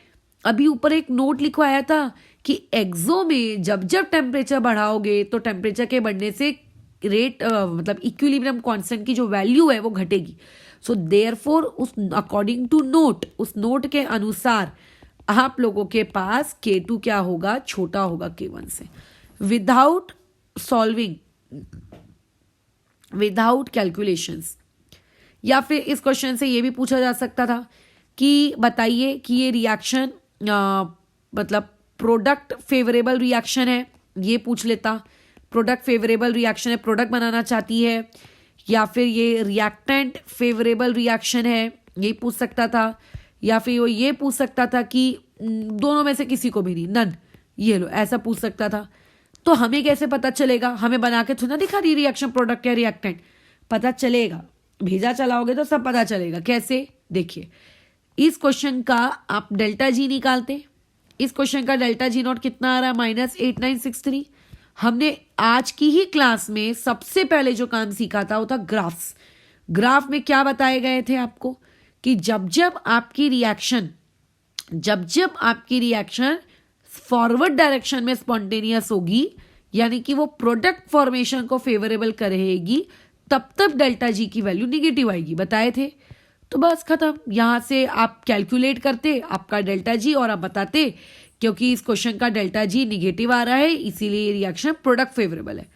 अभी ऊपर एक नोट लिखवाया था कि एक्सो में जब जब टेम्परेचर बढ़ाओगे तो टेम्परेचर के बढ़ने से रेट मतलब इक्विलिब्रियम कांस्टेंट की जो वैल्यू है वो घटेगी। सो देयरफॉर उस अकॉर्डिंग टू नोट, उस नोट के अनुसार आप लोगों के पास K2 क्या होगा, छोटा होगा K1 से। Without solving, without calculations. या फिर इस क्वेश्चन से ये भी पूछा जा सकता था कि बताइए कि ये रिएक्शन मतलब प्रोडक्ट फेवरेबल रिएक्शन है, ये पूछ लेता। प्रोडक्ट फेवरेबल रिएक्शन है, प्रोडक्ट बनाना चाहती है, या फिर ये रिएक्टेंट फेवरेबल रिएक्शन है, ये पूछ सकता था। या फिर वो ये पूछ सकता था कि दोनों में से किसी को भी नहीं, नन, ये लो, ऐसा पूछ सकता था। तो हमें कैसे पता चलेगा, हमें बना के थोड़ा ना दिखा रही रिएक्शन प्रोडक्ट या रिएक्टेंट, पता चलेगा, भेजा चलाओगे तो सब पता चलेगा। कैसे, देखिए इस क्वेश्चन का आप डेल्टा जी निकालते, इस क्वेश्चन का डेल्टा जी नॉट कितना आ रहा है, -8963। हमने आज की ही क्लास में सबसे पहले जो काम सीखा था वो था ग्राफ्स। ग्राफ में क्या बताए गए थे आपको कि जब जब आपकी रिएक्शन फॉरवर्ड डायरेक्शन में स्पॉन्टेनियस होगी, यानी कि वो प्रोडक्ट फॉर्मेशन को फेवरेबल करेगी, तब तब डेल्टा जी की वैल्यू निगेटिव आएगी, बताए थे। तो बस खत्म, यहां से आप कैलकुलेट करते आपका डेल्टा जी और आप बताते क्योंकि इस क्वेश्चन का डेल्टा जी निगेटिव आ रहा है इसीलिए रिएक्शन प्रोडक्ट फेवरेबल है।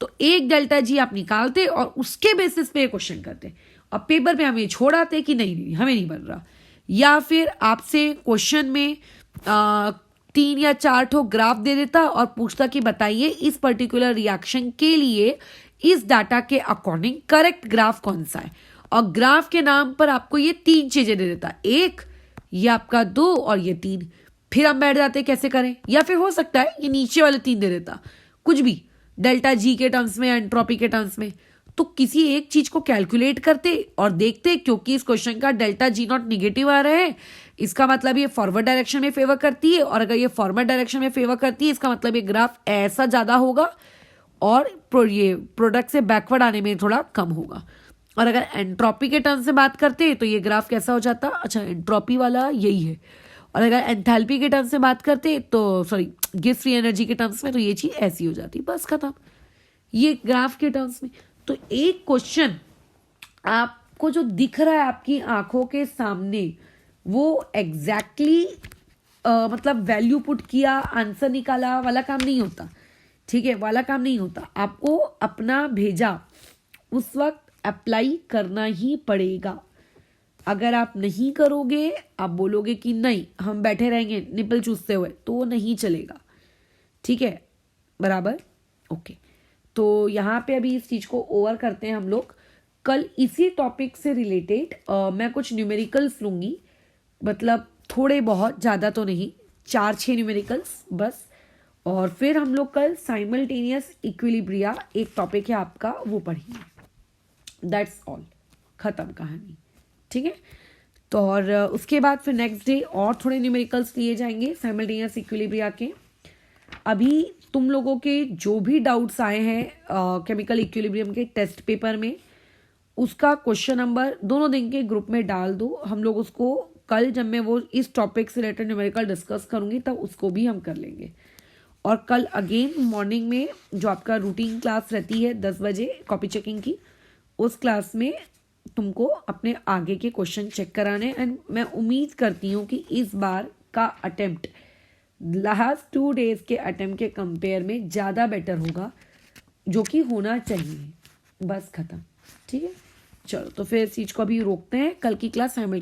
तो एक डेल्टा जी आप निकालते और उसके बेसिस पे क्वेश्चन करते और पेपर पे हमें छोड़ आते कि नहीं हमें नहीं बन रहा। या फिर आपसे क्वेश्चन में 3 या 4 ठो ग्राफ दे देता और पूछता कि बताइए इस पर्टिकुलर रिएक्शन के लिए इस डाटा के अकॉर्डिंग करेक्ट ग्राफ कौन सा है, और ग्राफ के नाम पर आपको ये 3 चीजें दे देता, 1, ये आपका 2 और ये 3। फिर हम बैठ जाते कैसे करें, या फिर हो सकता है ये नीचे वाले 3 दे देता, कुछ भी डेल्टा जी के टर्म्स में, एंट्रोपी के टर्म्स में, तो किसी एक चीज को कैलकुलेट करते और देखते, क्योंकि इस क्वेश्चन का डेल्टा जी नॉट निगेटिव आ रहा है, इसका मतलब ये फॉरवर्ड डायरेक्शन में फेवर करती है, और अगर ये फॉरवर्ड डायरेक्शन में फेवर करती है इसका मतलब ये ग्राफ ऐसा ज्यादा होगा और ये प्रोडक्ट से बैकवर्ड आने में थोड़ा कम होगा। और अगर एंट्रोपी के टर्म से बात करते तो ये ग्राफ कैसा हो जाता, अच्छा एंट्रोपी वाला यही है, और अगर एंथैल्पी के टर्म्स से बात करते तो सॉरी गिब्स फ्री एनर्जी के टर्म्स में, तो ये चीज ऐसी हो जाती, बस खत्म, ये ग्राफ के टर्म्स में। तो एक क्वेश्चन आपको जो दिख रहा है आपकी आंखों के सामने वो एग्जैक्टली मतलब वैल्यू पुट किया, आंसर निकाला वाला काम नहीं होता, ठीक है, वाला काम नहीं होता। आपको अपना भेजा उस वक्त अप्लाई करना ही पड़ेगा। अगर आप नहीं करोगे, आप बोलोगे कि नहीं हम बैठे रहेंगे निपल चूसते हुए, तो वो नहीं चलेगा, ठीक है, बराबर, ओके। तो यहाँ पे अभी इस चीज को ओवर करते हैं हम लोग। कल इसी टॉपिक से रिलेटेड मैं कुछ न्यूमेरिकल्स लूंगी, मतलब थोड़े बहुत, ज़्यादा तो नहीं, 4-6 न्यूमेरिकल्स बस, और फिर हम लोग कल साइमल्टेनियस इक्विलिब्रिया एक टॉपिक है आपका, वो पढ़ेंगे। दैट्स ऑल, खत्म कहानी, ठीक है। तो और उसके बाद फिर नेक्स्ट डे और थोड़े न्यूमेरिकल्स लिए जाएंगे साइमल्टेनियस इक्विलिब्रिया के। अभी तुम लोगों के जो भी डाउट्स आए हैं केमिकल इक्विलिब्रियम के टेस्ट पेपर में, उसका क्वेश्चन नंबर दोनों दिन के ग्रुप में डाल दो। हम लोग उसको कल जब मैं वो इस टॉपिक से रिलेटेड न्यूमेरिकल डिस्कस करूंगी तब उसको भी हम कर लेंगे। और कल अगेन मॉर्निंग में जो आपका रूटीन क्लास रहती है 10 बजे कॉपी चेकिंग की, उस क्लास में तुमको अपने आगे के क्वेश्चन चेक कराने। एंड मैं उम्मीद करती हूँ कि इस बार का अटेम्प्ट लास्ट 2 डेज के अटेम्प्ट के कंपेयर में ज़्यादा बेटर होगा, जो कि होना चाहिए, बस खत्म, ठीक है। चलो तो फिर इस चीज़ को अभी रोकते हैं, कल की क्लास